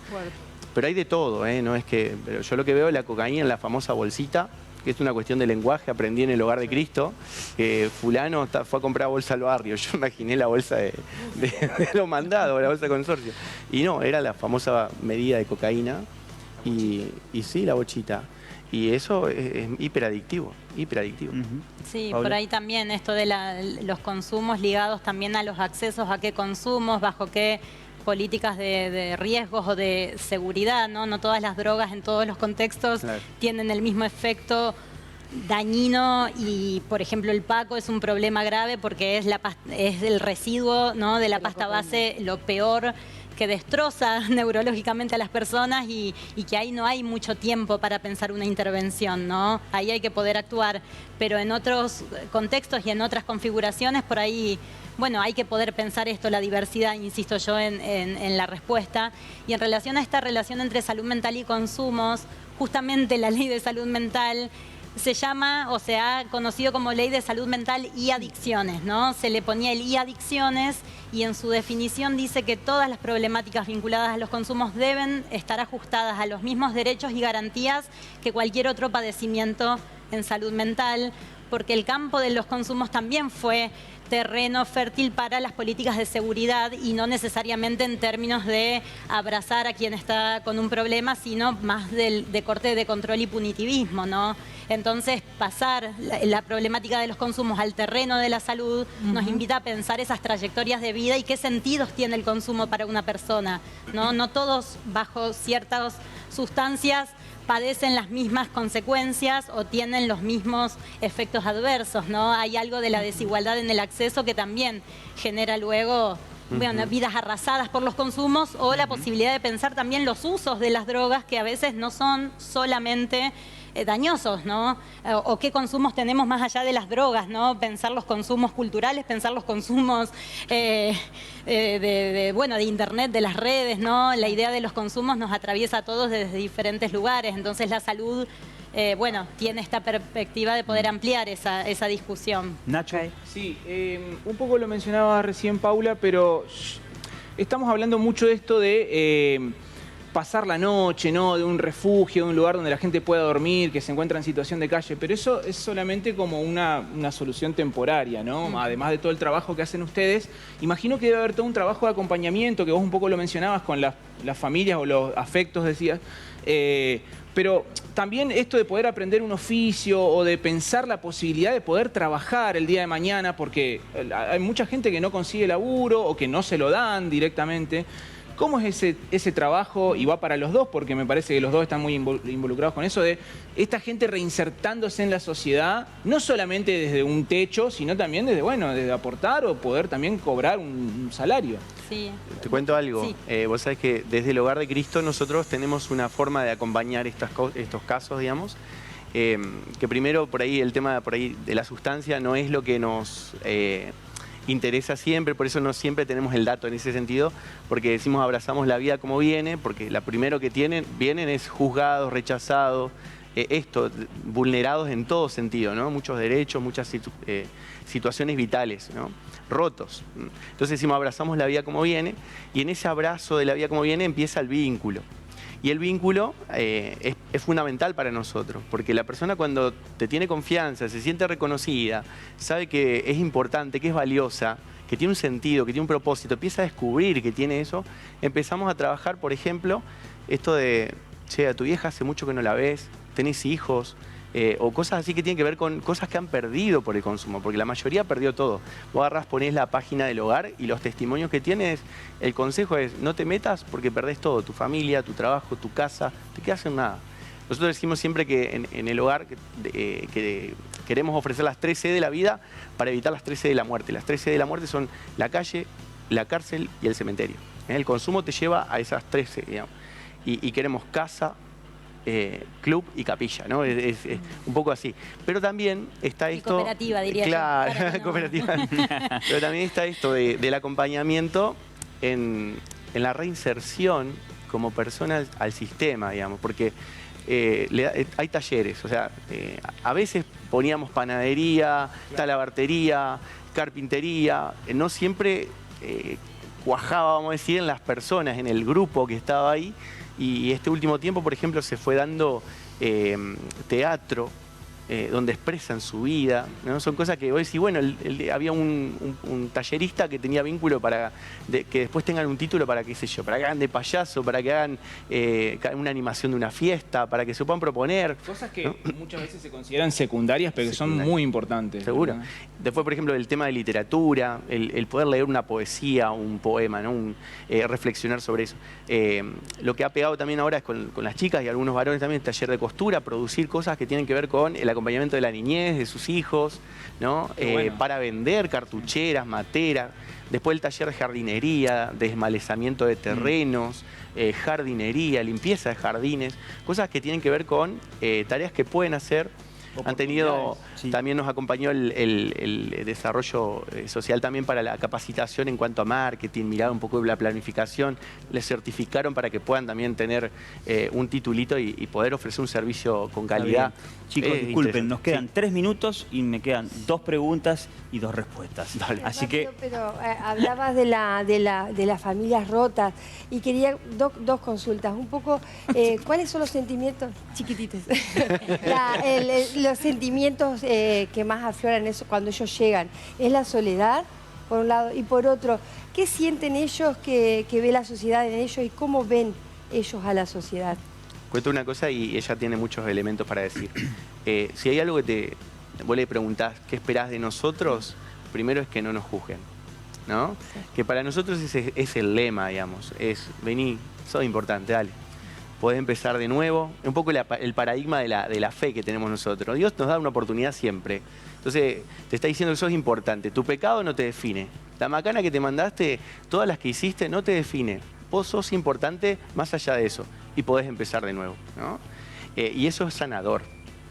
Pero hay de todo, no es que... Pero yo lo que veo es la cocaína en la famosa bolsita, que es una cuestión de lenguaje, aprendí en el Hogar de Cristo, que fulano fue a comprar bolsa al barrio, yo imaginé la bolsa de los mandados, la bolsa de consorcio. Y no, era la famosa medida de cocaína y sí, la bolsita. Y eso es hiperadictivo, hiperadictivo. Sí, Paula. por ahí también esto de los consumos ligados también a los accesos a qué consumos, bajo qué políticas de riesgos o de seguridad, ¿no? No todas las drogas en todos los contextos tienen el mismo efecto dañino y, por ejemplo, el Paco es un problema grave porque es el residuo, ¿no?, de la pasta base, lo peor que destroza neurológicamente a las personas y que ahí no hay mucho tiempo para pensar una intervención, ¿no? Ahí hay que poder actuar, pero en otros contextos y en otras configuraciones por ahí, bueno, hay que poder pensar esto, la diversidad, insisto yo, en la respuesta. Y en relación a esta relación entre salud mental y consumos, justamente la ley de salud mental se llama o se ha conocido como Ley de Salud Mental y Adicciones, ¿no? Se le ponía el y adicciones y en su definición dice que todas las problemáticas vinculadas a los consumos deben estar ajustadas a los mismos derechos y garantías que cualquier otro padecimiento en salud mental, porque el campo de los consumos también fue terreno fértil para las políticas de seguridad y no necesariamente en términos de abrazar a quien está con un problema, sino más de corte de control y punitivismo, ¿no? Entonces, pasar la problemática de los consumos al terreno de la salud nos invita a pensar esas trayectorias de vida y qué sentidos tiene el consumo para una persona, ¿no? No todos bajo ciertas sustancias padecen las mismas consecuencias o tienen los mismos efectos adversos, ¿no? Hay algo de la desigualdad en el acceso que también genera luego vidas arrasadas por los consumos o la posibilidad de pensar también los usos de las drogas que a veces no son solamente dañosos, ¿no? O qué consumos tenemos más allá de las drogas, ¿no? Pensar los consumos culturales, pensar los consumos de internet, de las redes, ¿no? La idea de los consumos nos atraviesa a todos desde diferentes lugares, entonces la salud, tiene esta perspectiva de poder ampliar esa discusión. Nacho. Sí, un poco lo mencionaba recién Paula, pero estamos hablando mucho de esto de pasar la noche, ¿no? De un refugio, de un lugar donde la gente pueda dormir, que se encuentra en situación de calle, pero eso es solamente como una solución temporaria, ¿no? Además de todo el trabajo que hacen ustedes, imagino que debe haber todo un trabajo de acompañamiento, que vos un poco lo mencionabas con las familias o los afectos, decías, pero también esto de poder aprender un oficio o de pensar la posibilidad de poder trabajar el día de mañana, porque hay mucha gente que no consigue laburo o que no se lo dan directamente. ¿Cómo es ese trabajo? Y va para los dos, porque me parece que los dos están muy involucrados con eso, de esta gente reinsertándose en la sociedad, no solamente desde un techo, sino también desde aportar o poder también cobrar un salario. Sí. Te cuento algo. Sí. Vos sabés que desde el Hogar de Cristo nosotros tenemos una forma de acompañar estos casos, digamos, que primero por ahí el tema de la sustancia no es lo que nos interesa siempre, por eso no siempre tenemos el dato en ese sentido, porque decimos abrazamos la vida como viene, porque la primero que vienen es juzgados, rechazados, vulnerados en todo sentido, ¿no? Muchos derechos, muchas situaciones vitales, ¿no? Rotos. Entonces decimos abrazamos la vida como viene, y en ese abrazo de la vida como viene empieza el vínculo. Y el vínculo es fundamental para nosotros, porque la persona cuando te tiene confianza, se siente reconocida, sabe que es importante, que es valiosa, que tiene un sentido, que tiene un propósito, empieza a descubrir que tiene eso, empezamos a trabajar, por ejemplo, esto de, che, a tu vieja hace mucho que no la ves, tenés hijos, o cosas así que tienen que ver con cosas que han perdido por el consumo, porque la mayoría perdió todo. Vos agarrás, ponés la página del hogar y los testimonios que tienes, el consejo es no te metas porque perdés todo, tu familia, tu trabajo, tu casa, te quedas en nada. Nosotros decimos siempre que en el hogar que queremos ofrecer las 3 C de la vida para evitar las 3 C de la muerte. Las 3 C de la muerte son la calle, la cárcel y el cementerio. El consumo te lleva a esas 3 C, digamos. Y queremos casa, club y capilla, ¿no? Es un poco así. Pero también está esto... cooperativa, diría yo. Claro, cooperativa. Pero también está esto del acompañamiento en la reinserción como persona al sistema, digamos, porque hay talleres, o sea, a veces poníamos panadería, talabartería, carpintería, no siempre cuajaba, vamos a decir, en las personas, en el grupo que estaba ahí, y este último tiempo, por ejemplo, se fue dando teatro, donde expresan su vida, ¿no? Son cosas que vos decís, bueno, había un tallerista que tenía vínculo para que después tengan un título para, qué sé yo, para que hagan de payaso, para que hagan una animación de una fiesta, para que se puedan proponer. Cosas que muchas veces se consideran secundarias, pero que son muy importantes. Seguro. ¿Verdad? Después, por ejemplo, el tema de literatura, el poder leer una poesía, un poema, ¿no? Reflexionar sobre eso. Lo que ha pegado también ahora es con las chicas y algunos varones también, el taller de costura, producir cosas que tienen que ver con el acompañamiento de la niñez, de sus hijos, ¿no? Bueno. Para vender cartucheras, materas. Después el taller de jardinería, desmalezamiento de terrenos, jardinería, limpieza de jardines, cosas que tienen que ver con tareas que pueden hacer. Han tenido, también nos acompañó el desarrollo social también para la capacitación en cuanto a marketing, mirar un poco la planificación, les certificaron para que puedan también tener un titulito y poder ofrecer un servicio con calidad. Chicos, disculpen, nos quedan 3 minutos y me quedan 2 preguntas y 2 respuestas. Dale. Así que... Pero hablabas de las familias rotas y quería dos consultas. Un poco, ¿cuáles son los sentimientos chiquititos? Los sentimientos que más afloran eso cuando ellos llegan. ¿Es la soledad, por un lado? Y por otro, ¿qué sienten ellos que ve la sociedad en ellos y cómo ven ellos a la sociedad? Cuento una cosa y ella tiene muchos elementos para decir. Si hay algo que vos le preguntás, ¿qué esperás de nosotros? Primero es que no nos juzguen, ¿no? Sí. Que para nosotros es el lema, digamos. Es, vení, sos importante, dale. Podés empezar de nuevo. Un poco el paradigma de la fe que tenemos nosotros. Dios nos da una oportunidad siempre. Entonces, te está diciendo que sos importante. Tu pecado no te define. La macana que te mandaste, todas las que hiciste, no te define. Vos sos importante más allá de eso. Y podés empezar de nuevo, ¿no? Y eso es sanador.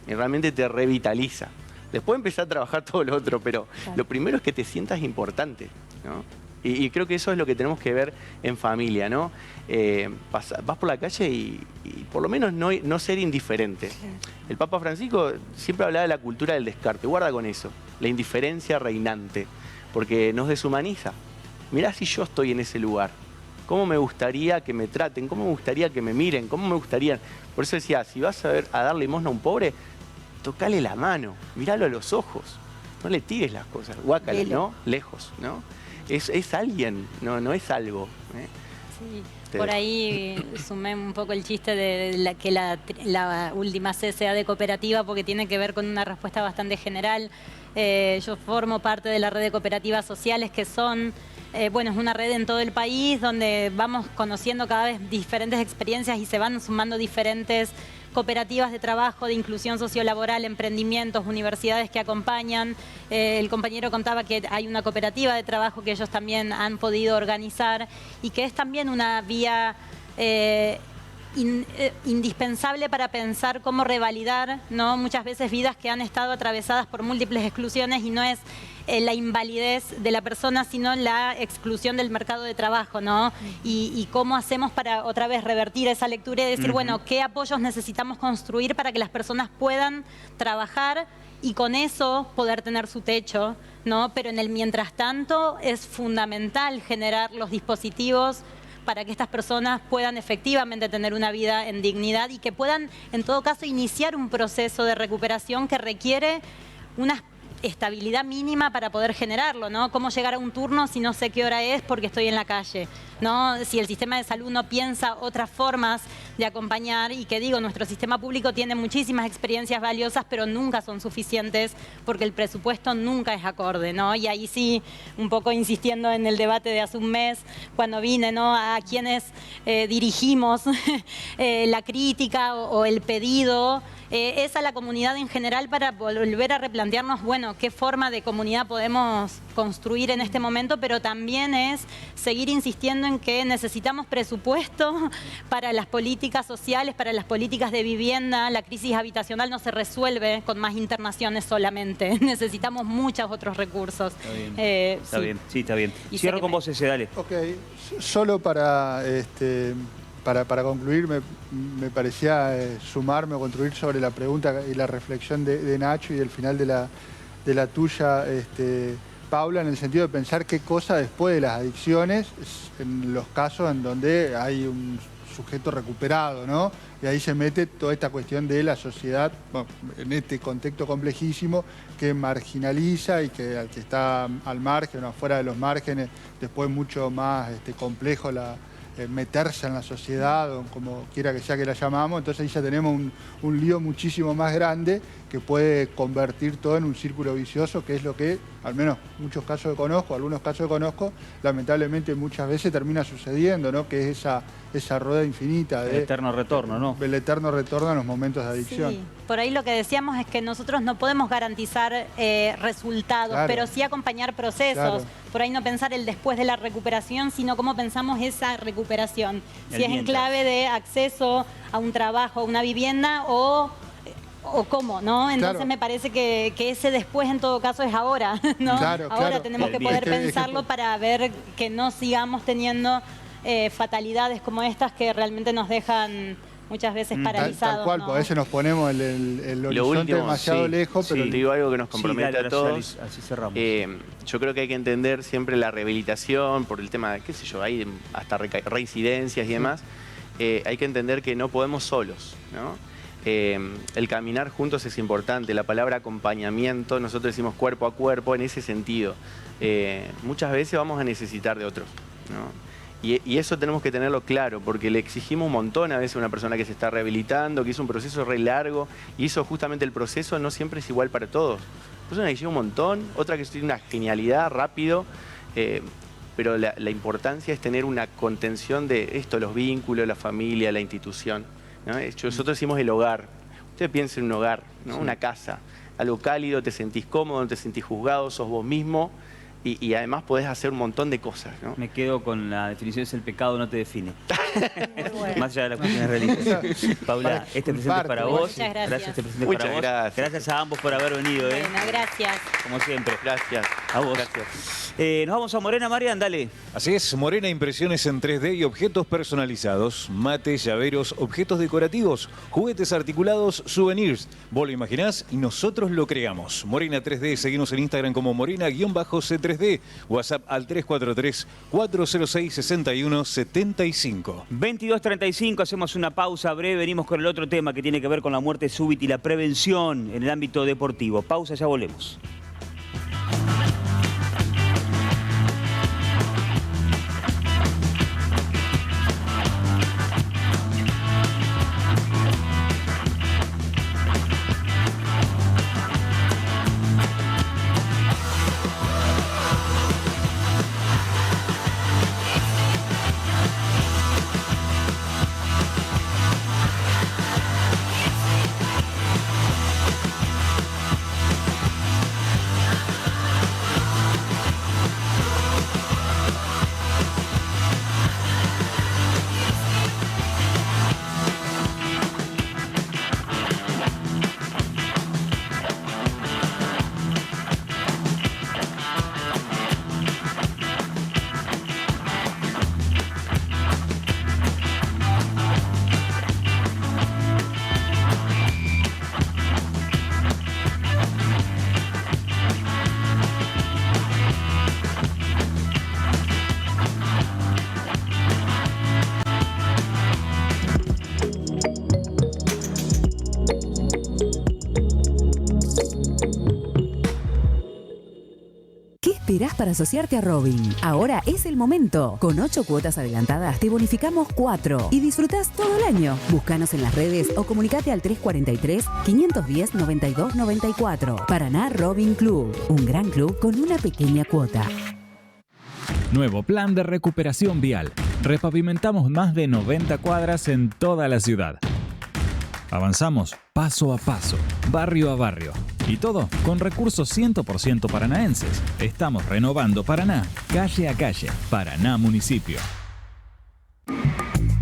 Y realmente te revitaliza. Después empezar a trabajar todo lo otro, pero lo primero es que te sientas importante, ¿no? Y creo que eso es lo que tenemos que ver en familia, ¿no? Vas por la calle y por lo menos no ser indiferente. El Papa Francisco siempre hablaba de la cultura del descarte. Guarda con eso, la indiferencia reinante, porque nos deshumaniza. Mirá si yo estoy en ese lugar. ¿Cómo me gustaría que me traten? ¿Cómo me gustaría que me miren? ¿Cómo me gustaría? Por eso decía, si vas a dar limosna a un pobre, tocale la mano, míralo a los ojos. No le tires las cosas, guácala, ¿no? Lejos, ¿no? Es alguien, no es algo. Sí, por ahí sumé un poco el chiste de que la última C sea de cooperativa, porque tiene que ver con una respuesta bastante general. Yo formo parte de la red de cooperativas sociales que son... bueno, es una red en todo el país donde vamos conociendo cada vez diferentes experiencias y se van sumando diferentes cooperativas de trabajo, de inclusión sociolaboral, emprendimientos, universidades que acompañan. El compañero contaba que hay una cooperativa de trabajo que ellos también han podido organizar y que es también una vía indispensable para pensar cómo revalidar, ¿no? Muchas veces vidas que han estado atravesadas por múltiples exclusiones y no es la invalidez de la persona, sino la exclusión del mercado de trabajo, ¿no? Y cómo hacemos para otra vez revertir esa lectura y decir, bueno, ¿qué apoyos necesitamos construir para que las personas puedan trabajar y con eso poder tener su techo, ¿no? Pero en el mientras tanto es fundamental generar los dispositivos para que estas personas puedan efectivamente tener una vida en dignidad y que puedan, en todo caso, iniciar un proceso de recuperación que requiere una estabilidad mínima para poder generarlo, ¿no? ¿Cómo llegar a un turno si no sé qué hora es porque estoy en la calle? ¿No? Si el sistema de salud no piensa otras formas de acompañar, y que digo, nuestro sistema público tiene muchísimas experiencias valiosas, pero nunca son suficientes porque el presupuesto nunca es acorde, ¿no? Y ahí sí, un poco insistiendo en el debate de hace un mes, cuando vine, ¿no? A quienes dirigimos la crítica o el pedido, es a la comunidad en general para volver a replantearnos, bueno, qué forma de comunidad podemos construir en este momento, pero también es seguir insistiendo en que necesitamos presupuesto para las políticas sociales, para las políticas de vivienda. La crisis habitacional no se resuelve con más internaciones solamente. Necesitamos muchos otros recursos. Está bien, está bien. Cierro con vos ese, dale. Ok, solo para concluir, me parecía sumarme o construir sobre la pregunta y la reflexión de Nacho y el final de la tuya, Paula, en el sentido de pensar qué cosa después de las adicciones, en los casos en donde hay un sujeto recuperado, ¿no? Y ahí se mete toda esta cuestión de la sociedad, bueno, en este contexto complejísimo, que marginaliza y que al que está al margen o afuera de los márgenes, después mucho más complejo meterse en la sociedad, o como quiera que sea que la llamamos. Entonces ahí ya tenemos un lío muchísimo más grande que puede convertir todo en un círculo vicioso, que es lo que, al menos algunos casos que conozco, lamentablemente muchas veces termina sucediendo, ¿no? Que es esa rueda infinita de... El eterno retorno, ¿no? El eterno retorno en los momentos de adicción. Sí. Por ahí lo que decíamos es que nosotros no podemos garantizar resultados, Claro. pero sí acompañar procesos. Claro. Por ahí no pensar el después de la recuperación, sino cómo pensamos esa recuperación. El Si es en mientras. clave de acceso a un trabajo, a una vivienda o cómo, ¿no? Entonces Claro. me parece que ese después en todo caso es ahora, ¿no? Claro, ahora claro. tenemos que El poder bien. pensarlo para ver que no sigamos teniendo fatalidades como estas que realmente nos dejan muchas veces paralizados. Tal cual, ¿no? porque a veces nos ponemos el Lo horizonte último, demasiado sí, lejos, pero... te digo algo que nos Sí, compromete dale, a todos. así cerramos. Yo creo que hay que entender siempre la rehabilitación por el tema, qué sé yo, hay hasta reincidencias y demás. Hay que entender que no podemos solos, ¿no? El caminar juntos es importante. La palabra acompañamiento, nosotros decimos cuerpo a cuerpo en ese sentido. Muchas veces vamos a necesitar de otros, ¿no? Y eso tenemos que tenerlo claro, porque le exigimos un montón a veces a una persona que se está rehabilitando, que hizo un proceso re largo, y eso justamente el proceso no siempre es igual para todos. Una persona que lleva un montón, otra que tiene una genialidad, rápido, pero la importancia es tener una contención de esto, los vínculos, la familia, la institución, ¿no? Nosotros decimos el hogar. Usted piensa en un hogar, ¿no? Sí. Una casa, algo cálido, te sentís cómodo, no te sentís juzgado, sos vos mismo. Y además podés hacer un montón de cosas, ¿no? Me quedo con la definición, es el pecado no te define. Más allá de las cuestiones religiosas. Paula, este presente es para vos. Muchas gracias. Este presente es Muchas para vos. gracias. Gracias a ambos por haber venido, Bueno, gracias. como siempre. Gracias. A vos. Gracias. Nos vamos a Morena, Marian, dale. Así es, Morena Impresiones en 3D y objetos personalizados, mates, llaveros, objetos decorativos, juguetes articulados, souvenirs. Vos lo imaginás y nosotros lo creamos. Morena 3D, seguimos en Instagram como Morena-C3D. WhatsApp al 343-406-6175. 22:35, hacemos una pausa breve, venimos con el otro tema que tiene que ver con la muerte súbita y la prevención en el ámbito deportivo. Pausa, ya volvemos. esperás para asociarte a Robin? Ahora es el momento. Con 8 cuotas adelantadas te bonificamos 4 y disfrutás todo el año. Búscanos en las redes o comunicate al 343-510-9294. Paraná Robin Club, un gran club con una pequeña cuota. Nuevo plan de recuperación vial. Repavimentamos más de 90 cuadras en toda la ciudad. Avanzamos paso a paso, barrio a barrio. Y todo con recursos 100% paranaenses. Estamos renovando Paraná, calle a calle. Paraná Municipio.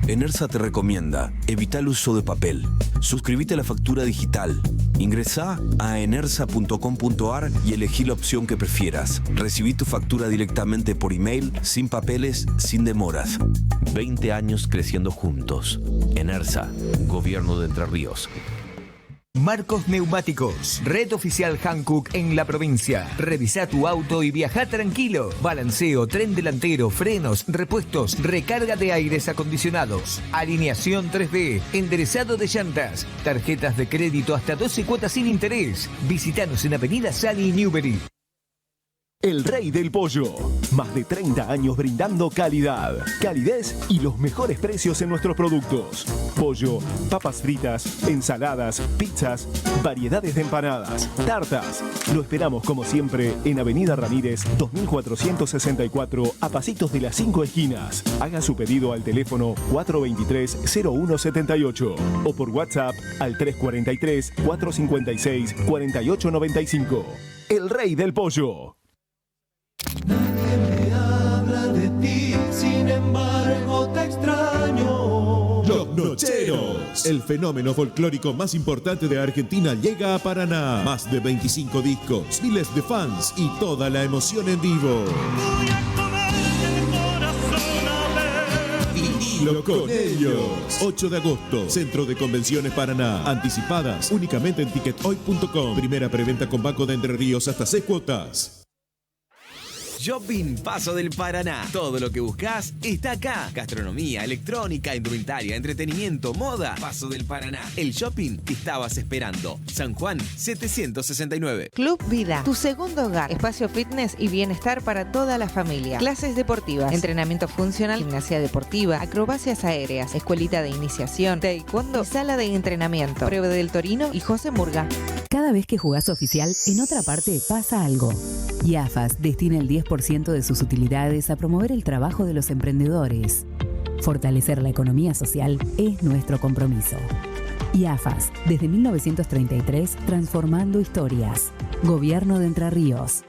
Enersa te recomienda, evita el uso de papel. Suscríbete a la factura digital. Ingresá a enersa.com.ar y elegí la opción que prefieras. Recibí tu factura directamente por email, sin papeles, sin demoras. 20 años creciendo juntos. Enersa, Gobierno de Entre Ríos. Marcos Neumáticos, red oficial Hankook en la provincia. Revisa tu auto y viaja tranquilo. Balanceo, tren delantero, frenos, repuestos, recarga de aires acondicionados, alineación 3D, enderezado de llantas, tarjetas de crédito hasta 12 cuotas sin interés. Visítanos en Avenida Sally Newbery. El Rey del Pollo. Más de 30 años brindando calidad, calidez y los mejores precios en nuestros productos. Pollo, papas fritas, ensaladas, pizzas, variedades de empanadas, tartas. Lo esperamos como siempre en Avenida Ramírez 2464 a pasitos de las 5 esquinas. Haga su pedido al teléfono 423-0178 o por WhatsApp al 343-456-4895. El Rey del Pollo. Nadie me habla de ti, sin embargo te extraño. Los Nocheros, el fenómeno folclórico más importante de Argentina, llega a Paraná. Más de 25 discos, miles de fans y toda la emoción en vivo. Vivilo con ellos. 8 de agosto, Centro de Convenciones Paraná. Anticipadas únicamente en tickethoy.com. Primera preventa con Banco de Entre Ríos hasta 6 cuotas. Shopping Paso del Paraná. Todo lo que buscas está acá. Gastronomía, electrónica, indumentaria, entretenimiento, moda. Paso del Paraná. El shopping que estabas esperando. San Juan 769. Club Vida, tu segundo hogar. Espacio fitness y bienestar para toda la familia. Clases deportivas, entrenamiento funcional, gimnasia deportiva, acrobacias aéreas, escuelita de iniciación, taekwondo y sala de entrenamiento. Prueba del Torino y José Murga. Cada vez que jugás oficial, en otra parte pasa algo. IAFAS destina el 10% de sus utilidades a promover el trabajo de los emprendedores. Fortalecer la economía social es nuestro compromiso. IAFAS, desde 1933, transformando historias. Gobierno de Entre Ríos.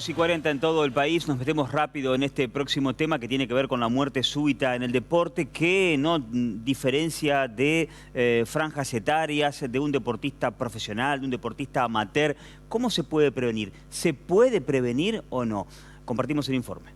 Y 40 en todo el país. Nos metemos rápido en este próximo tema que tiene que ver con la muerte súbita en el deporte, que no diferencia de franjas etarias, de un deportista profesional, de un deportista amateur. ¿Cómo se puede prevenir? ¿Se puede prevenir o no? Compartimos el informe.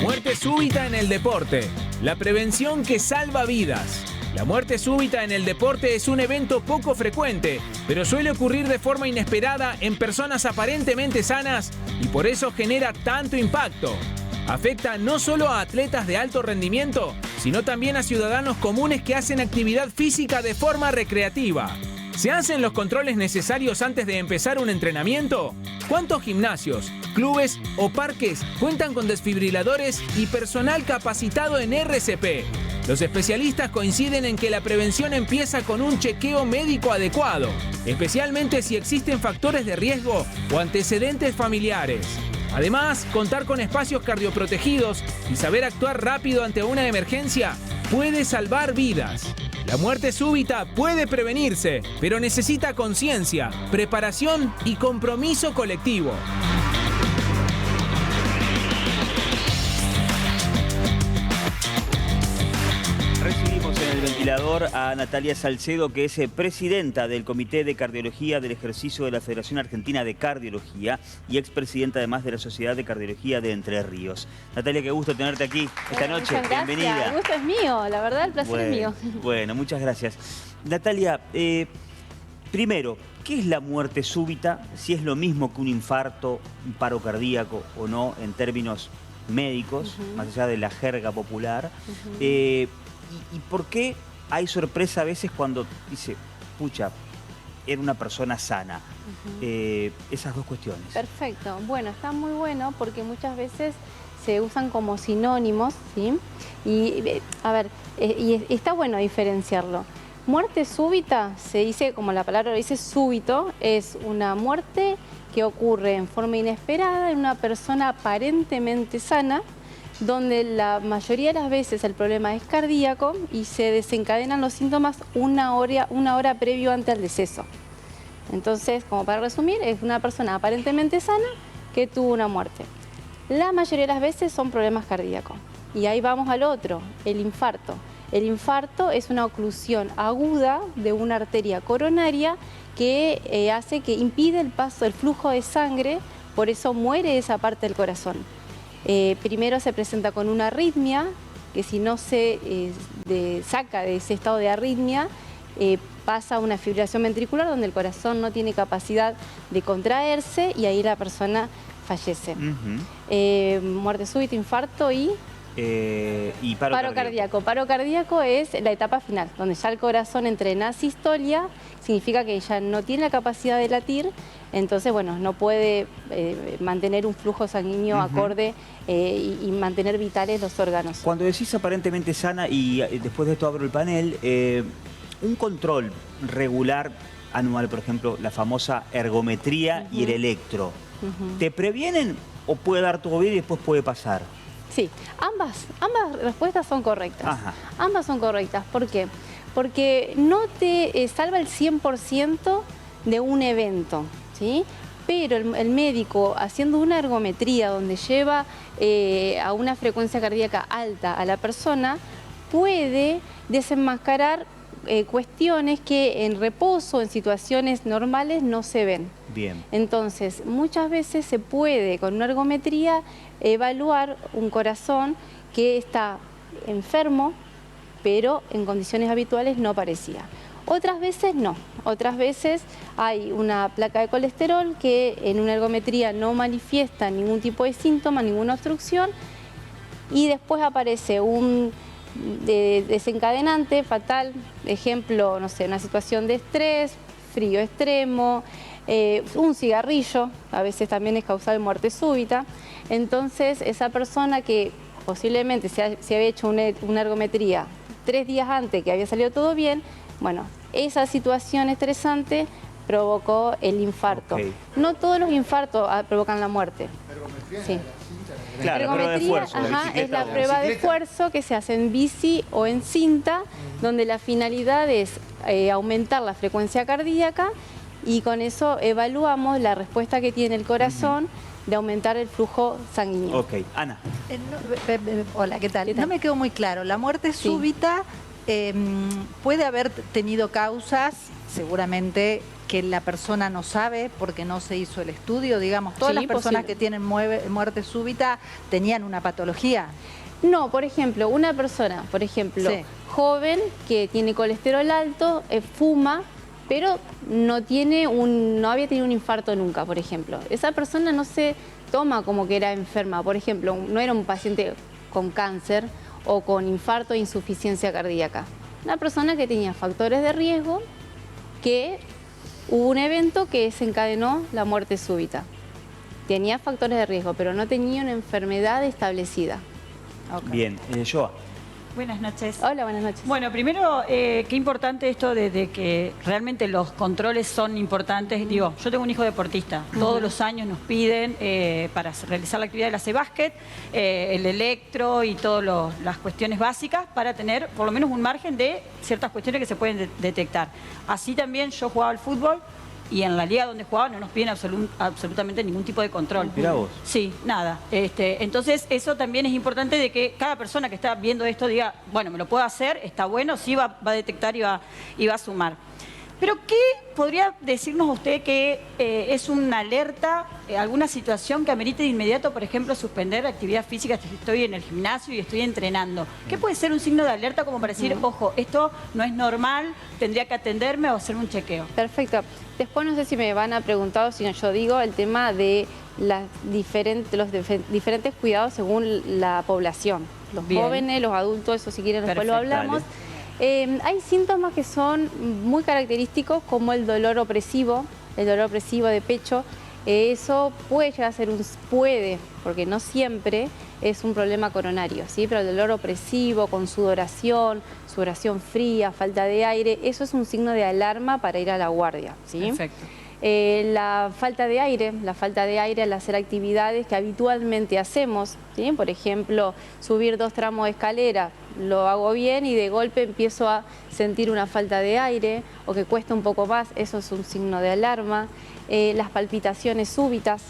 Muerte súbita en el deporte. La prevención que salva vidas. La muerte súbita en el deporte es un evento poco frecuente, pero suele ocurrir de forma inesperada en personas aparentemente sanas y por eso genera tanto impacto. Afecta no solo a atletas de alto rendimiento, sino también a ciudadanos comunes que hacen actividad física de forma recreativa. ¿Se hacen los controles necesarios antes de empezar un entrenamiento? ¿Cuántos gimnasios, clubes o parques cuentan con desfibriladores y personal capacitado en RCP? Los especialistas coinciden en que la prevención empieza con un chequeo médico adecuado, especialmente si existen factores de riesgo o antecedentes familiares. Además, contar con espacios cardioprotegidos y saber actuar rápido ante una emergencia puede salvar vidas. La muerte súbita puede prevenirse, pero necesita conciencia, preparación y compromiso colectivo. Recibimos en el ventilador a Natalia Salcedo, que es presidenta del Comité de Cardiología del Ejercicio de la Federación Argentina de Cardiología y expresidenta además de la Sociedad de Cardiología de Entre Ríos. Natalia, qué gusto tenerte aquí esta noche. Muchas gracias. Bienvenida. El gusto es mío, la verdad el placer es mío. Bueno, muchas gracias. Natalia, Primero, ¿qué es la muerte súbita? Si es lo mismo que un infarto, un paro cardíaco o no, en términos médicos, más allá de la jerga popular. ¿Y por qué hay sorpresa a veces cuando dice, pucha, era una persona sana? Esas dos cuestiones. Perfecto. Bueno, está muy bueno porque muchas veces se usan como sinónimos, ¿sí? Y, a ver, y está bueno diferenciarlo. Muerte súbita, se dice, como la palabra lo dice, súbito, es una muerte que ocurre en forma inesperada en una persona aparentemente sana, donde la mayoría de las veces el problema es cardíaco y se desencadenan los síntomas una hora previo antes al deceso. Entonces, como para resumir, es una persona aparentemente sana que tuvo una muerte. La mayoría de las veces son problemas cardíacos. Y ahí vamos al otro, el infarto. El infarto es una oclusión aguda de una arteria coronaria que impide el paso del flujo de sangre, por eso muere esa parte del corazón. Primero se presenta con una arritmia, que si no se saca de ese estado de arritmia, pasa a una fibrilación ventricular donde el corazón no tiene capacidad de contraerse y ahí la persona fallece. Muerte súbita, infarto y paro cardíaco. Paro cardíaco es la etapa final, donde ya el corazón entra en asistolia, significa que ya no tiene la capacidad de latir, entonces, bueno, no puede mantener un flujo sanguíneo acorde y mantener vitales los órganos. Cuando decís aparentemente sana, y después de esto abro el panel, un control regular anual, por ejemplo, la famosa ergometría y el electro, ¿te previenen o puede dar todo bien y después puede pasar? Sí, ambas respuestas son correctas. Ambas son correctas. ¿Por qué? Porque no te salva el 100% de un evento, ¿sí? Pero el médico, haciendo una ergometría donde lleva a una frecuencia cardíaca alta a la persona, puede desenmascarar cuestiones que en reposo, en situaciones normales, no se ven. Bien. Entonces, muchas veces se puede, con una ergometría, evaluar un corazón que está enfermo, pero en condiciones habituales no parecía. Otras veces no. Otras veces hay una placa de colesterol que en una ergometría no manifiesta ningún tipo de síntoma, ninguna obstrucción, y después aparece un desencadenante fatal, ejemplo, no sé, una situación de estrés, frío extremo, un cigarrillo, a veces también es causal de muerte súbita. Entonces, esa persona que posiblemente se había hecho una ergometría 3 días antes, que había salido todo bien, bueno, esa situación estresante provocó el infarto. No todos los infartos provocan la muerte. Sí. Claro, la prueba de esfuerzo, es la prueba de esfuerzo que se hace en bici o en cinta, donde la finalidad es aumentar la frecuencia cardíaca y con eso evaluamos la respuesta que tiene el corazón de aumentar el flujo sanguíneo. Ok, Ana. Hola, ¿qué tal? No me quedó muy claro. La muerte súbita puede haber tenido causas, seguramente, que la persona no sabe porque no se hizo el estudio, digamos, todas las personas que tienen muerte súbita tenían una patología. No, por ejemplo, una persona, joven que tiene colesterol alto, fuma, pero no había tenido un infarto nunca, por ejemplo. Esa persona no se toma como que era enferma, por ejemplo, no era un paciente con cáncer o con infarto e insuficiencia cardíaca. Una persona que tenía factores de riesgo, que hubo un evento que desencadenó la muerte súbita. Tenía factores de riesgo, pero no tenía una enfermedad establecida. Bien, Joa. Buenas noches. Hola, buenas noches. Bueno, primero, qué importante esto de que realmente los controles son importantes. Digo, yo tengo un hijo deportista. Todos los años nos piden para realizar la actividad de la C-Basket, el electro y todas las cuestiones básicas para tener por lo menos un margen de ciertas cuestiones que se pueden detectar. Así también yo jugaba al fútbol. Y en la liga donde jugaba no nos piden absolutamente ningún tipo de control. Mirá vos. Sí, nada. Entonces eso también es importante de que cada persona que está viendo esto diga, bueno, me lo puedo hacer, está bueno, sí va a detectar y va a sumar. Pero ¿qué podría decirnos usted que es una alerta, alguna situación que amerite de inmediato, por ejemplo, suspender actividad física si estoy en el gimnasio y estoy entrenando? ¿Qué puede ser un signo de alerta como para decir, ojo, esto no es normal, tendría que atenderme o hacer un chequeo? Perfecto. Después no sé si me van a preguntar o si no, yo digo el tema de los diferentes cuidados según la población. Los jóvenes, los adultos, eso si quieren después lo hablamos. Hay síntomas que son muy característicos como el dolor opresivo de pecho. Eso puede llegar a ser porque no siempre es un problema coronario, ¿sí? Pero el dolor opresivo con sudoración fría, falta de aire, eso es un signo de alarma para ir a la guardia, ¿sí? Perfecto. La falta de aire al hacer actividades que habitualmente hacemos, ¿sí? Por ejemplo, subir 2 tramos de escalera, lo hago bien y de golpe empiezo a sentir una falta de aire o que cuesta un poco más, eso es un signo de alarma. Las palpitaciones súbitas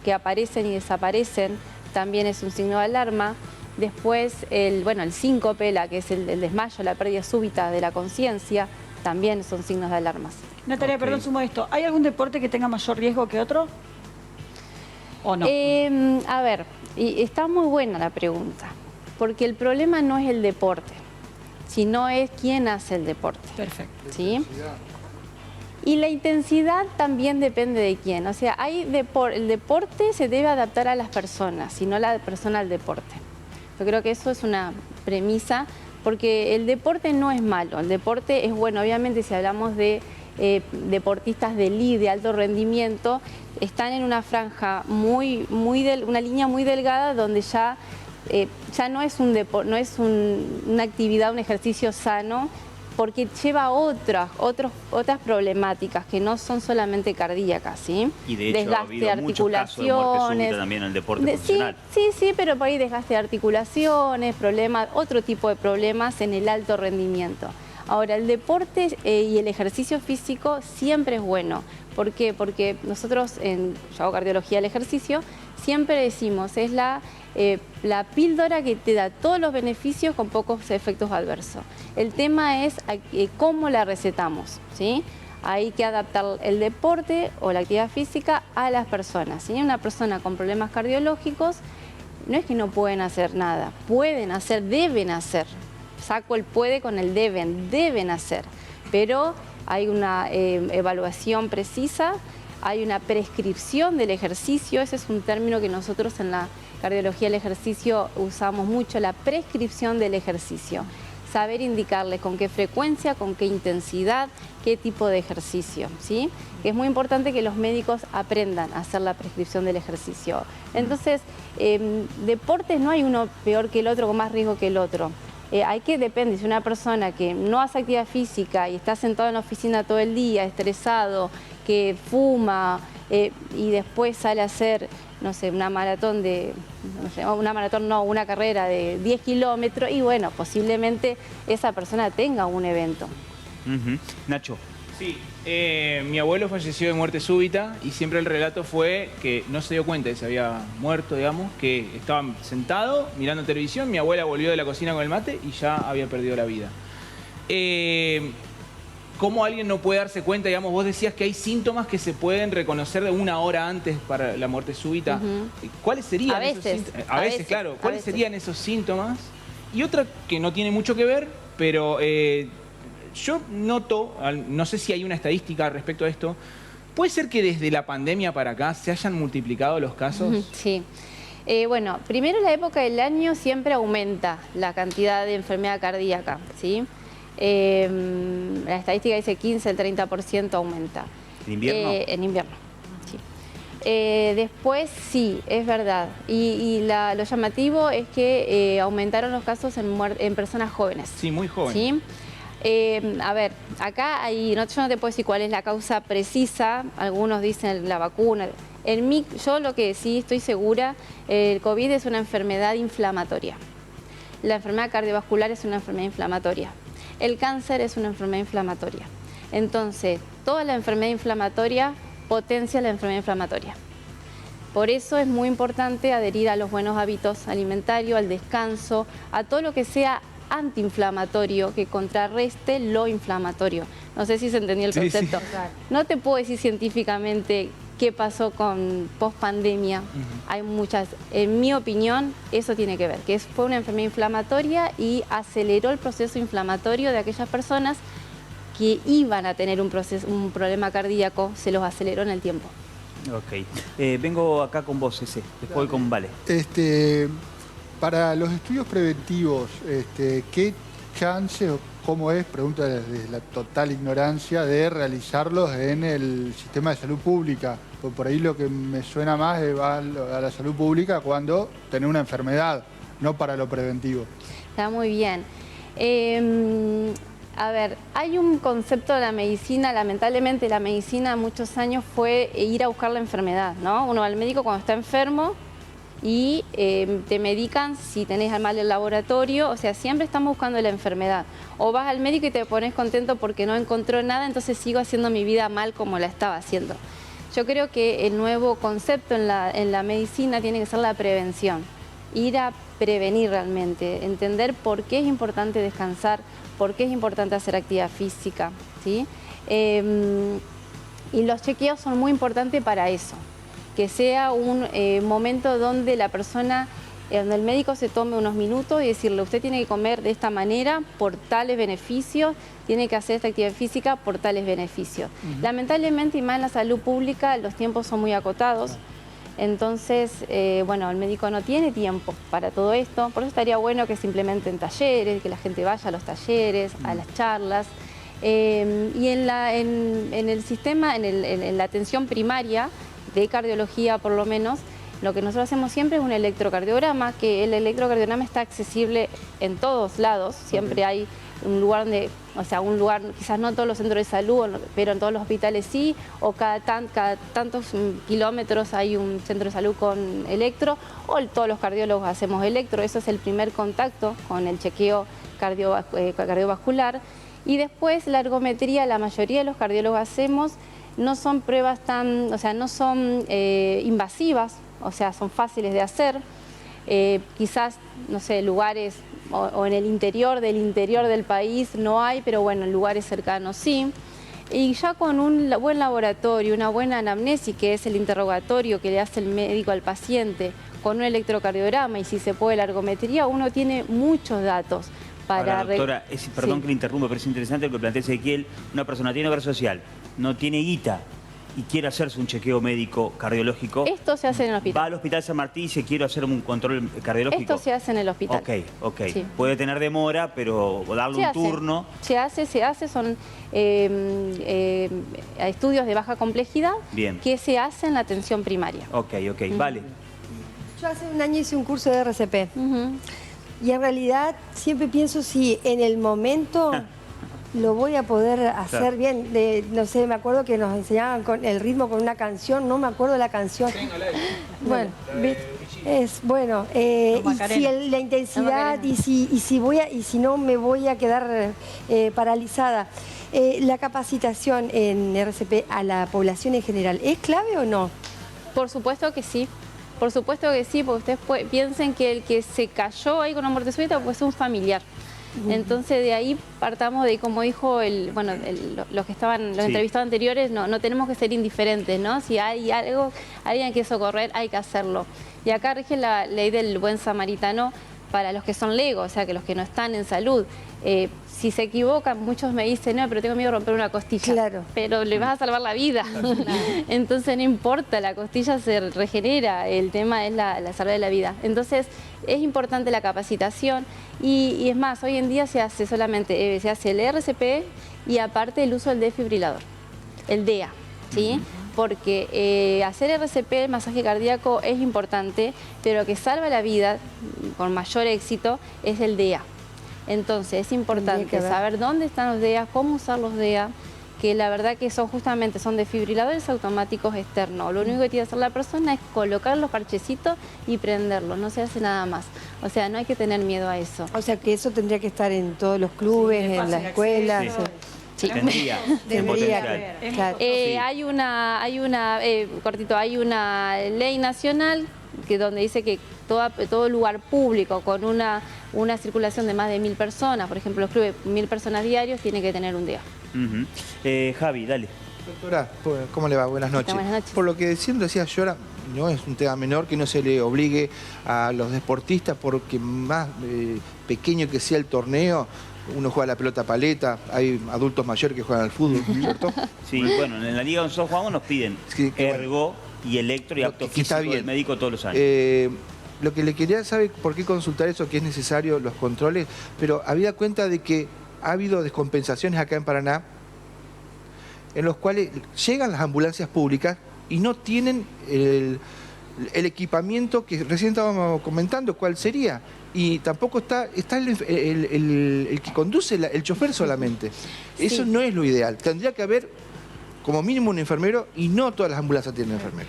que aparecen y desaparecen también es un signo de alarma. Después, el síncope, que es el desmayo, la pérdida súbita de la conciencia, también son signos de alarmas. Natalia, perdón, sumo esto. ¿Hay algún deporte que tenga mayor riesgo que otro? ¿O no? A ver, está muy buena la pregunta, porque el problema no es el deporte, sino es quién hace el deporte. Perfecto. ¿Sí? Y la intensidad también depende de quién. O sea, el deporte se debe adaptar a las personas, y no la persona al deporte. Yo creo que eso es una premisa, porque el deporte no es malo, el deporte es bueno. Obviamente, si hablamos de deportistas de elite, de alto rendimiento, están en una franja una línea muy delgada donde ya no es una actividad, un ejercicio sano, porque lleva otras problemáticas que no son solamente cardíacas, ¿sí? Y de hecho desgaste ha habido de articulaciones, muchos casos de muerte súbita también en el deporte profesional. Sí, pero por ahí desgaste de articulaciones, otro tipo de problemas en el alto rendimiento. Ahora, el deporte y el ejercicio físico siempre es bueno. ¿Por qué? Porque nosotros, yo hago cardiología del ejercicio, siempre decimos, es la píldora que te da todos los beneficios con pocos efectos adversos. El tema es cómo la recetamos, ¿sí? Hay que adaptar el deporte o la actividad física a las personas, ¿sí? Una persona con problemas cardiológicos no es que no pueden hacer nada, pueden hacer, deben hacer. Saco el puede con el deben hacer, pero hay una evaluación precisa, hay una prescripción del ejercicio. Ese es un término que nosotros en la cardiología del ejercicio usamos mucho, la prescripción del ejercicio. Saber indicarle con qué frecuencia, con qué intensidad, qué tipo de ejercicio, ¿sí? Es muy importante que los médicos aprendan a hacer la prescripción del ejercicio. Entonces, deportes no hay uno peor que el otro, con más riesgo que el otro. Depende, si una persona que no hace actividad física y está sentado en la oficina todo el día, estresado, que fuma y después sale a hacer, no sé, una carrera de 10 kilómetros y bueno, posiblemente esa persona tenga un evento. Nacho. Sí, mi abuelo falleció de muerte súbita y siempre el relato fue que no se dio cuenta de que se había muerto, digamos, que estaba sentado mirando televisión, mi abuela volvió de la cocina con el mate y ya había perdido la vida. ¿Cómo alguien no puede darse cuenta? Digamos, vos decías que hay síntomas que se pueden reconocer de 1 hora antes para la muerte súbita. ¿Cuáles serían esos síntomas? A veces, claro. ¿Cuáles serían esos síntomas? Y otra que no tiene mucho que ver, pero yo noto, no sé si hay una estadística respecto a esto, ¿puede ser que desde la pandemia para acá se hayan multiplicado los casos? Sí. Bueno, primero en la época del año siempre aumenta la cantidad de enfermedad cardíaca, ¿sí? La estadística dice 15 al 30% aumenta. ¿En invierno? En invierno, sí. Después sí, es verdad. Y lo llamativo es que aumentaron los casos en personas jóvenes. Sí, muy jóvenes. ¿Sí? A ver, acá yo no te puedo decir cuál es la causa precisa, algunos dicen la vacuna. Yo lo que sí estoy segura, el COVID es una enfermedad inflamatoria. La enfermedad cardiovascular es una enfermedad inflamatoria. El cáncer es una enfermedad inflamatoria. Entonces, toda la enfermedad inflamatoria potencia la enfermedad inflamatoria. Por eso es muy importante adherir a los buenos hábitos alimentarios, al descanso, a todo lo que sea antiinflamatorio que contrarreste lo inflamatorio. No sé si se entendió el concepto. Sí. No te puedo decir científicamente qué pasó con post-pandemia. Hay muchas, en mi opinión, eso tiene que ver, que fue una enfermedad inflamatoria y aceleró el proceso inflamatorio de aquellas personas que iban a tener un problema cardíaco, se los aceleró en el tiempo. Ok. Vengo acá con vos, después voy con Vale. Para los estudios preventivos, ¿qué chance o cómo es, pregunta desde la total ignorancia, de realizarlos en el sistema de salud pública? Pues por ahí lo que me suena más es va a la salud pública cuando tenés una enfermedad, no para lo preventivo. Está muy bien. A ver, hay un concepto de la medicina, lamentablemente la medicina muchos años fue ir a buscar la enfermedad, ¿no? Uno va al médico cuando está enfermo y te medican si tenés mal el laboratorio, o sea, siempre estamos buscando la enfermedad. O vas al médico y te pones contento porque no encontró nada, entonces sigo haciendo mi vida mal como la estaba haciendo. Yo creo que el nuevo concepto en la medicina tiene que ser la prevención, ir a prevenir realmente, entender por qué es importante descansar, por qué es importante hacer actividad física, ¿sí? Y los chequeos son muy importantes para eso, que sea un momento donde la persona, donde el médico se tome unos minutos y decirle, usted tiene que comer de esta manera por tales beneficios, tiene que hacer esta actividad física por tales beneficios. Lamentablemente, y más en la salud pública, los tiempos son muy acotados. Entonces, bueno, el médico no tiene tiempo para todo esto, por eso estaría bueno que se implementen talleres, que la gente vaya a los talleres, a las charlas. Y en el sistema, en la atención primaria de cardiología por lo menos, lo que nosotros hacemos siempre es un electrocardiograma, que el electrocardiograma está accesible en todos lados, siempre hay un lugar donde, o sea, un lugar, quizás no en todos los centros de salud, pero en todos los hospitales sí, o cada tantos kilómetros hay un centro de salud con electro, o todos los cardiólogos hacemos electro. Eso es el primer contacto con el chequeo cardiovascular. Y después la ergometría, la mayoría de los cardiólogos hacemos, no son pruebas tan, o sea, no son invasivas, o sea, son fáciles de hacer. Quizás, no sé, lugares o en el interior del país no hay, pero bueno, en lugares cercanos sí. Y ya con un buen laboratorio, una buena anamnesis, que es el interrogatorio que le hace el médico al paciente, con un electrocardiograma y si se puede la ergometría, uno tiene muchos datos. Ahora, doctora, perdón que le interrumpa, pero es interesante lo que plantea Ezequiel. Una persona tiene obra social, no tiene guita y quiere hacerse un chequeo médico cardiológico. Esto se hace en el hospital. Va al Hospital San Martín y se quiere hacer un control cardiológico. Esto se hace en el hospital. Ok. Sí. Puede tener demora, pero darle un turno. Se hace, son estudios de baja complejidad. Bien. Que se hacen en la atención primaria. Ok, vale. Yo hace un año hice un curso de RCP. Y en realidad siempre pienso si en el momento lo voy a poder hacer bien. No sé, me acuerdo que nos enseñaban con el ritmo con una canción, no me acuerdo la canción. Bueno, es bueno. Y si la intensidad y si no me voy a quedar paralizada. La capacitación en RCP a la población en general, ¿es clave o no? Por supuesto que sí. Por supuesto que sí, porque ustedes piensen que el que se cayó ahí con una muerte súbita pues es un familiar. Entonces de ahí partamos de, como dijo los que estaban, los entrevistados anteriores, no tenemos que ser indiferentes, ¿no? Si hay algo, alguien que socorrer, hay que hacerlo. Y acá rige la ley del buen samaritano para los que son legos, o sea, que los que no están en salud. Si se equivocan, muchos me dicen, no, pero tengo miedo de romper una costilla. Claro. Pero le vas a salvar la vida. Entonces no importa, la costilla se regenera, el tema es la salud de la vida. Entonces es importante la capacitación y es más, hoy en día se hace solamente, se hace el RCP y aparte el uso del desfibrilador, el DEA, ¿sí? Porque hacer RCP, el masaje cardíaco, es importante, pero que salva la vida con mayor éxito es el DEA. Entonces es importante saber dónde están los DEA, cómo usar los DEA, que la verdad que son desfibriladores automáticos externos. Lo único que tiene que hacer la persona es colocar los parchecitos y prenderlos, no se hace nada más. O sea, no hay que tener miedo a eso. O sea, que eso tendría que estar en todos los clubes, en las escuelas. Sí. Tendría claro. Hay una ley nacional donde dice que todo lugar público con una circulación de más de 1000 personas, por ejemplo, los clubes 1000 personas diarios, tiene que tener un día. Javi, dale. Doctora, ¿cómo le va? Buenas noches. Buenas noches. Por lo que siempre decía yo, no es un tema menor que no se le obligue a los deportistas, porque más pequeño que sea el torneo, uno juega la pelota paleta, hay adultos mayores que juegan al fútbol, ¿cierto? Sí, bueno, en la Liga donde nosotros jugamos nos piden ergo y electro y apto físico del médico todos los años. Lo que le quería saber, ¿por qué consultar eso? Que es necesario los controles, pero habida cuenta de que ha habido descompensaciones acá en Paraná, en los cuales llegan las ambulancias públicas y no tienen el equipamiento que recién estábamos comentando, ¿cuál sería? Y tampoco está el que conduce, el chofer solamente. Eso no es lo ideal. Tendría que haber como mínimo un enfermero y no todas las ambulancias tienen enfermero.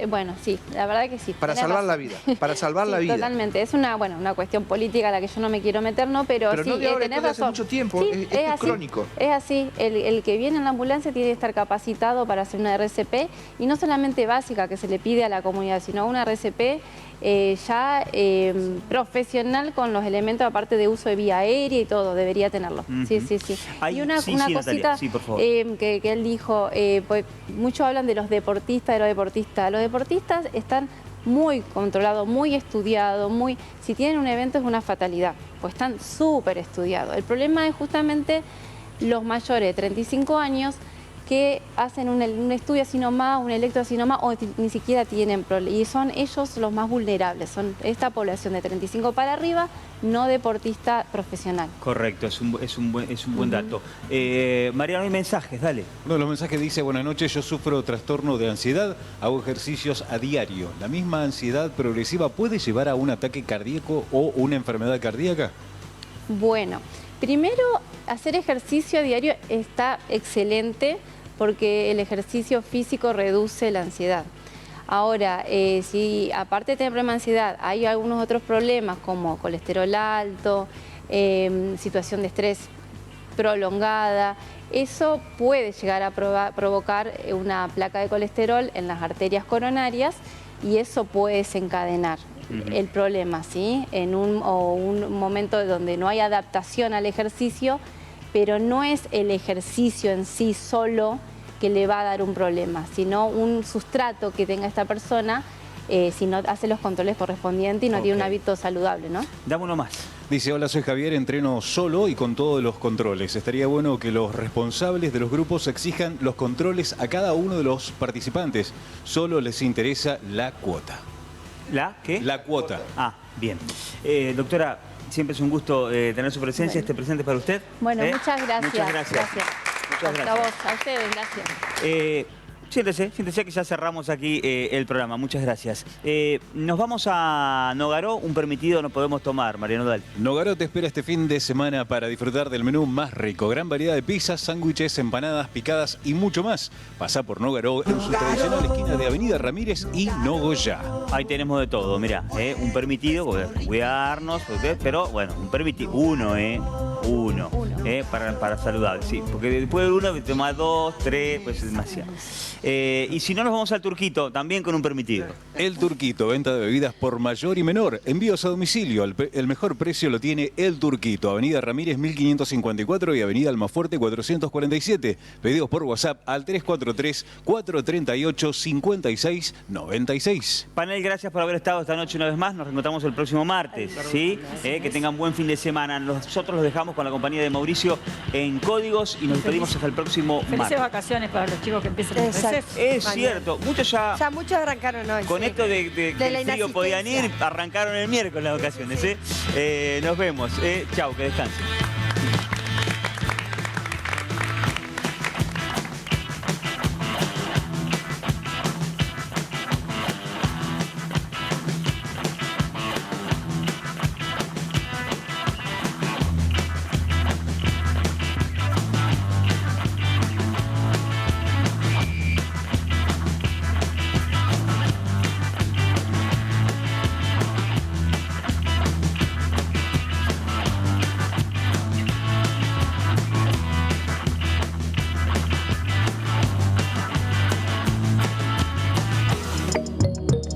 Bueno, sí, la verdad que sí. Para salvar la vida, para salvar la vida. Totalmente, es una cuestión política a la que yo no me quiero meter, ¿no? Pero sí, no de ahora, tenés hace razón. mucho tiempo, Sí, es así, crónico. Es así, el que viene en la ambulancia tiene que estar capacitado para hacer una RCP, y no solamente básica que se le pide a la comunidad, sino una RCP ya profesional con los elementos aparte de uso de vía aérea y todo, debería tenerlo. Sí. Y una cosita que él dijo, pues muchos hablan de los deportistas, Los deportistas están muy controlados, muy estudiados, si tienen un evento es una fatalidad, pues están súper estudiados. El problema es justamente los mayores de 35 años que hacen un estudio así nomás, un electro así nomás, o ni siquiera tienen problemas. Y son ellos los más vulnerables, son esta población de 35 para arriba, no deportista profesional. Correcto, es un buen dato. Mariano, hay mensajes, dale. Uno de los mensajes dice: buenas noches, yo sufro trastorno de ansiedad, hago ejercicios a diario. ¿La misma ansiedad progresiva puede llevar a un ataque cardíaco o una enfermedad cardíaca? Bueno, primero, hacer ejercicio a diario está excelente porque el ejercicio físico reduce la ansiedad. Ahora, si aparte de tener problema de ansiedad, hay algunos otros problemas como colesterol alto, situación de estrés prolongada, eso puede llegar a provocar una placa de colesterol en las arterias coronarias y eso puede desencadenar el problema, ¿sí? En un momento donde no hay adaptación al ejercicio, pero no es el ejercicio en sí solo que le va a dar un problema, sino un sustrato que tenga esta persona si no hace los controles correspondientes y no tiene un hábito saludable, ¿no? Dame uno más. Dice: hola, soy Javier, entreno solo y con todos los controles. Estaría bueno que los responsables de los grupos exijan los controles a cada uno de los participantes. Solo les interesa la cuota. ¿La qué? La cuota. Ah, bien. Doctora, siempre es un gusto tener su presencia. Este presente para usted. Bueno, muchas gracias. Muchas gracias. Muchas gracias. A vos, a ustedes, gracias. Siéntese que ya cerramos aquí el programa. Muchas gracias. Nos vamos a Nogaró. Un permitido no podemos tomar, Mariano Dal. Nogaró te espera este fin de semana para disfrutar del menú más rico. Gran variedad de pizzas, sándwiches, empanadas, picadas y mucho más. Pasá por Nogaró en su tradicional esquina de Avenida Ramírez y Nogoyá. Ahí tenemos de todo, mirá. Un permitido, cuidarnos, pero bueno, un permitido. Uno. Para saludar, sí. Porque después de uno, toma 2, 3, pues es demasiado. Y si no, nos vamos al Turquito, también con un permitido. El Turquito, venta de bebidas por mayor y menor, envíos a domicilio. El mejor precio lo tiene El Turquito, Avenida Ramírez 1554 y Avenida Almafuerte 447. Pedidos por WhatsApp al 343-438-5696. Panel, gracias por haber estado esta noche una vez más. Nos reencontramos el próximo martes, ¿sí? Que tengan buen fin de semana. Nosotros los dejamos con la compañía de Mauricio en Códigos y nos despedimos hasta el próximo martes. Felices vacaciones para los chicos que empiezan a crecer. Es cierto, muchos ya muchos arrancaron hoy. Con esto de que el frío podían ir, arrancaron el miércoles las vacaciones. Nos vemos. Chau, que descansen.